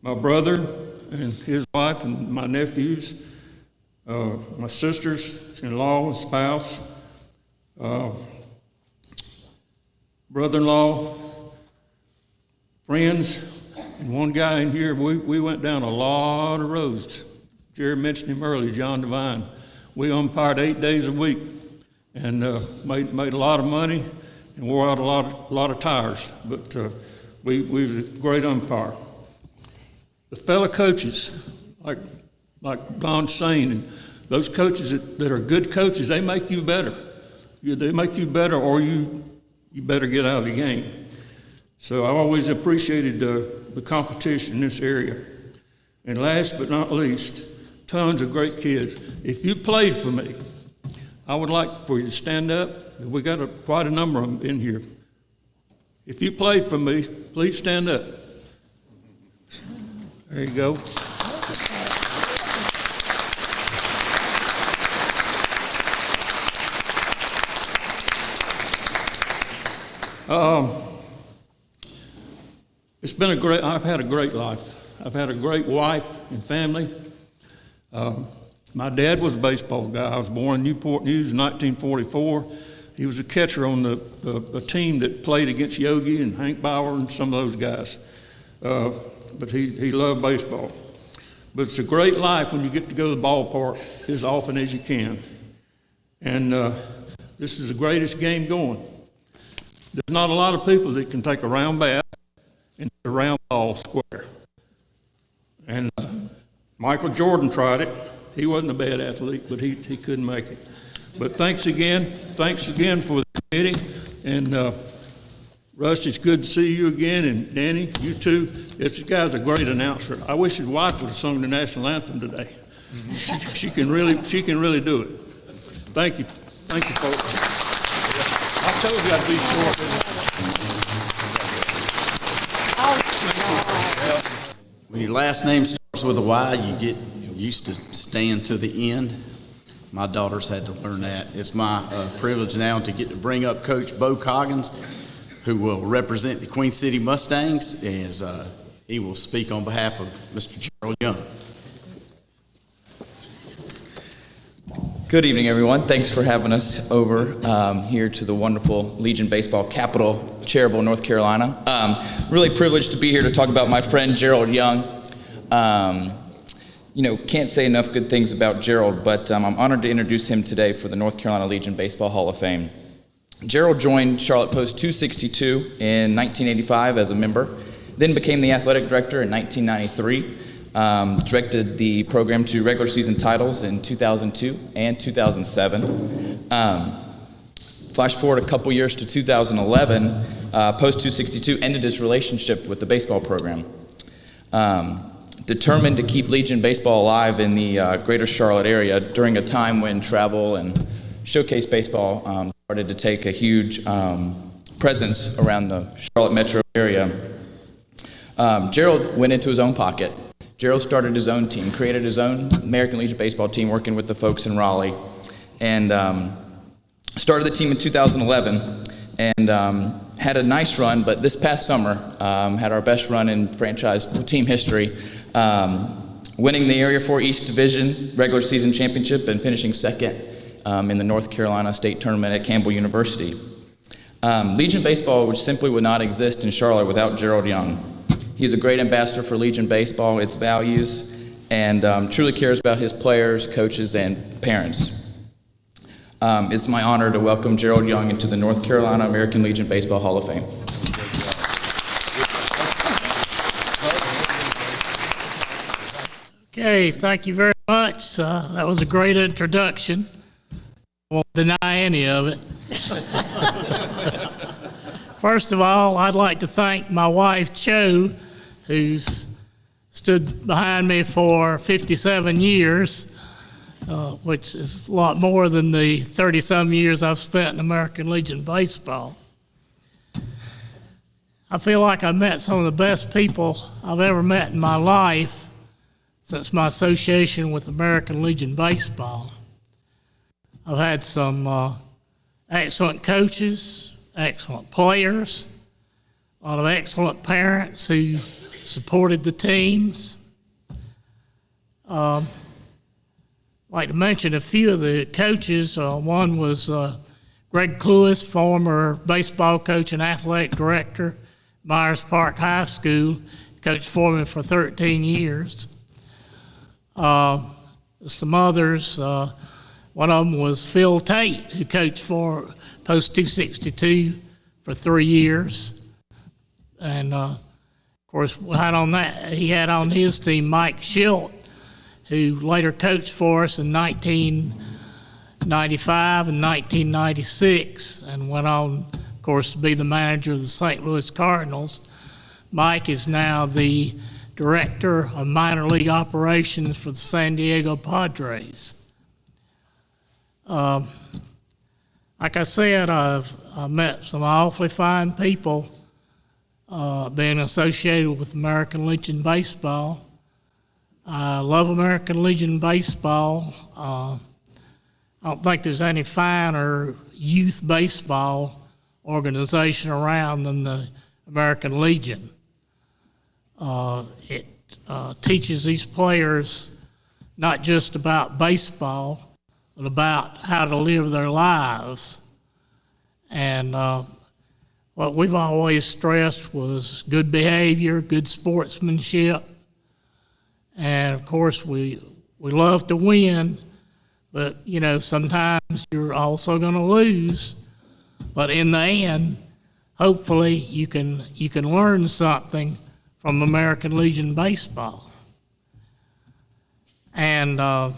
My brother and his wife and my nephews, my sisters-in-law and spouse, brother-in-law, friends, and one guy in here, we went down a lot of roads. Jerry mentioned him earlier, John Devine. We umpired 8 days a week and made a lot of money, and wore out a lot of tires, but we was a great umpire. The fellow coaches, like Don's saying, and those coaches that are good coaches, they make you better. They make you better, or you better get out of the game. So I always appreciated the competition in this area. And last but not least, tons of great kids. If you played for me, I would like for you to stand up. We got quite a number of them in here. If you played for me, please stand up. There you go. It's been I've had a great life. I've had a great wife and family. My dad was a baseball guy. I was born in Newport News in 1944. He was a catcher on the team that played against Yogi and Hank Bauer and some of those guys. But he loved baseball. But it's a great life when you get to go to the ballpark as often as you can. And this is the greatest game going. There's not a lot of people that can take a round bat and hit a round ball square. And Michael Jordan tried it. He wasn't a bad athlete, but he couldn't make it. But thanks again for the committee. And Rusty, it's good to see you again. And Danny, you too. This guy's a great announcer. I wish his wife would have sung the national anthem today. She can really do it. Thank you, folks. I told you I'd be short. When your last name starts with a Y, you get used to staying to the end. My daughters had to learn that. It's my privilege now to get to bring up Coach Bo Coggins, who will represent the Queen City Mustangs, as he will speak on behalf of Mr. Gerald Young. Good evening, everyone. Thanks for having us over here to the wonderful Legion Baseball capital, Cherryville, North Carolina. Really privileged to be here to talk about my friend Gerald Young. Can't say enough good things about Gerald, but I'm honored to introduce him today for the North Carolina Legion Baseball Hall of Fame. Gerald joined Charlotte Post 262 in 1985 as a member, then became the athletic director in 1993. Directed the program to regular season titles in 2002 and 2007. Flash forward a couple years to 2011, Post 262 ended its relationship with the baseball program. Determined to keep Legion baseball alive in the greater Charlotte area during a time when travel and showcase baseball started to take a huge presence around the Charlotte metro area. Gerald went into his own pocket. Gerald started his own team, created his own American Legion baseball team, working with the folks in Raleigh, and started the team in 2011, and had a nice run, but this past summer had our best run in franchise team history, winning the Area 4 East Division regular season championship and finishing second in the North Carolina State Tournament at Campbell University. Legion baseball, which simply would not exist in Charlotte without Gerald Young. He's a great ambassador for Legion baseball, its values, and truly cares about his players, coaches, and parents. It's my honor to welcome Gerald Young into the North Carolina American Legion Baseball Hall of Fame. Okay, thank you very much. That was a great introduction. I won't deny any of it. First of all, I'd like to thank my wife, Cho, who's stood behind me for 57 years, which is a lot more than the 30-some years I've spent in American Legion baseball. I feel like I've met some of the best people I've ever met in my life since my association with American Legion baseball. I've had some excellent coaches, excellent players, a lot of excellent parents who supported the teams. I'd like to mention a few of the coaches. One was Greg Cluis, former baseball coach and athletic director, Myers Park High School, coached for me for 13 years. Some others, one of them was Phil Tate, who coached for Post 262 for 3 years. And, of course, he had on his team Mike Schilt, who later coached for us in 1995 and 1996 and went on, of course, to be the manager of the St. Louis Cardinals. Mike is now the director of minor league operations for the San Diego Padres. Like I said, I've met some awfully fine people being associated with American Legion Baseball. I love American Legion Baseball. I don't think there's any finer youth baseball organization around than the American Legion. It teaches these players not just about baseball, but about how to live their lives. And what we've always stressed was good behavior, good sportsmanship. And of course, we love to win, but you know, sometimes you're also going to lose. But in the end, hopefully you can learn something from American Legion Baseball. And I'm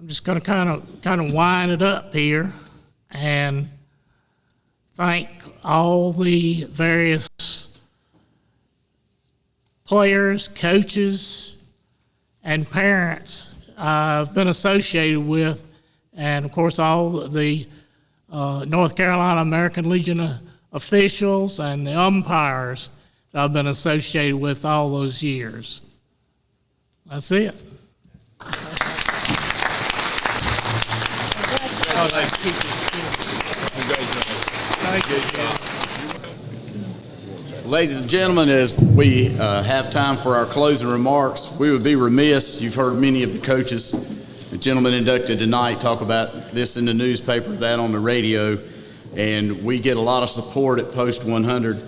just going to kind of wind it up here and thank all the various players, coaches, and parents I've been associated with, and of course all the North Carolina American Legion officials and the umpires that I've been associated with all those years. That's it. Ladies and gentlemen, as we have time for our closing remarks, we would be remiss. You've heard many of the coaches, the gentlemen inducted tonight, talk about this in the newspaper, that on the radio, and we get a lot of support at Post 100.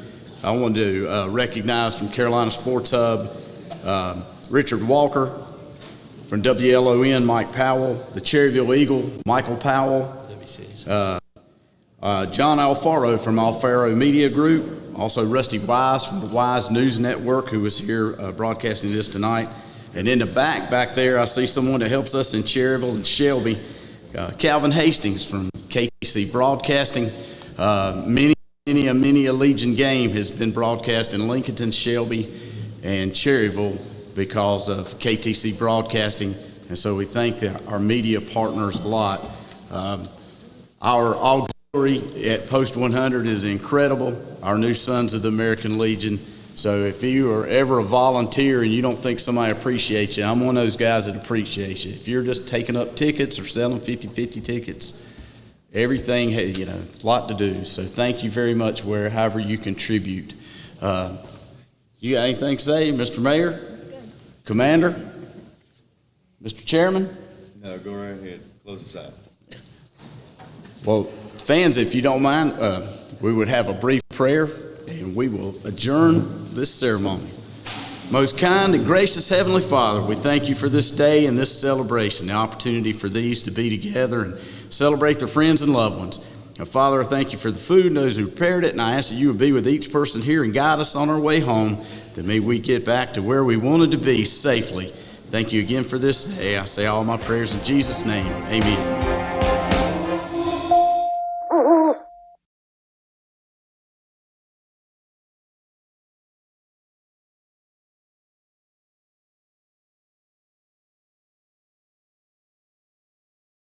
I want to recognize from Carolina Sports Hub, Richard Walker, from WLON, Mike Powell, the Cherryville Eagle, Michael Powell, John Alfaro from Alfaro Media Group, also Rusty Wise from the Wise News Network, who was here broadcasting this tonight. And in the back there, I see someone that helps us in Cherryville and Shelby, Calvin Hastings from KTC Broadcasting. Many a Legion game has been broadcast in Lincolnton, Shelby, and Cherryville because of KTC Broadcasting. And so we thank our media partners a lot. Our auxiliary at Post 100 is incredible, our new Sons of the American Legion. So if you are ever a volunteer and you don't think somebody appreciates you, I'm one of those guys that appreciates you. If you're just taking up tickets or selling 50-50 tickets, everything, you know, it's a lot to do. So thank you very much, however you contribute. You got anything to say, Mr. Mayor? Commander? Mr. Chairman? No, go right ahead. Close us out. Well, fans, if you don't mind, we would have a brief prayer, and we will adjourn this ceremony. Most kind and gracious Heavenly Father, we thank you for this day and this celebration, the opportunity for these to be together and celebrate their friends and loved ones. Now, Father, I thank you for the food and those who prepared it, and I ask that you would be with each person here and guide us on our way home, that may we get back to where we wanted to be safely. Thank you again for this day. I say all my prayers in Jesus' name. Amen.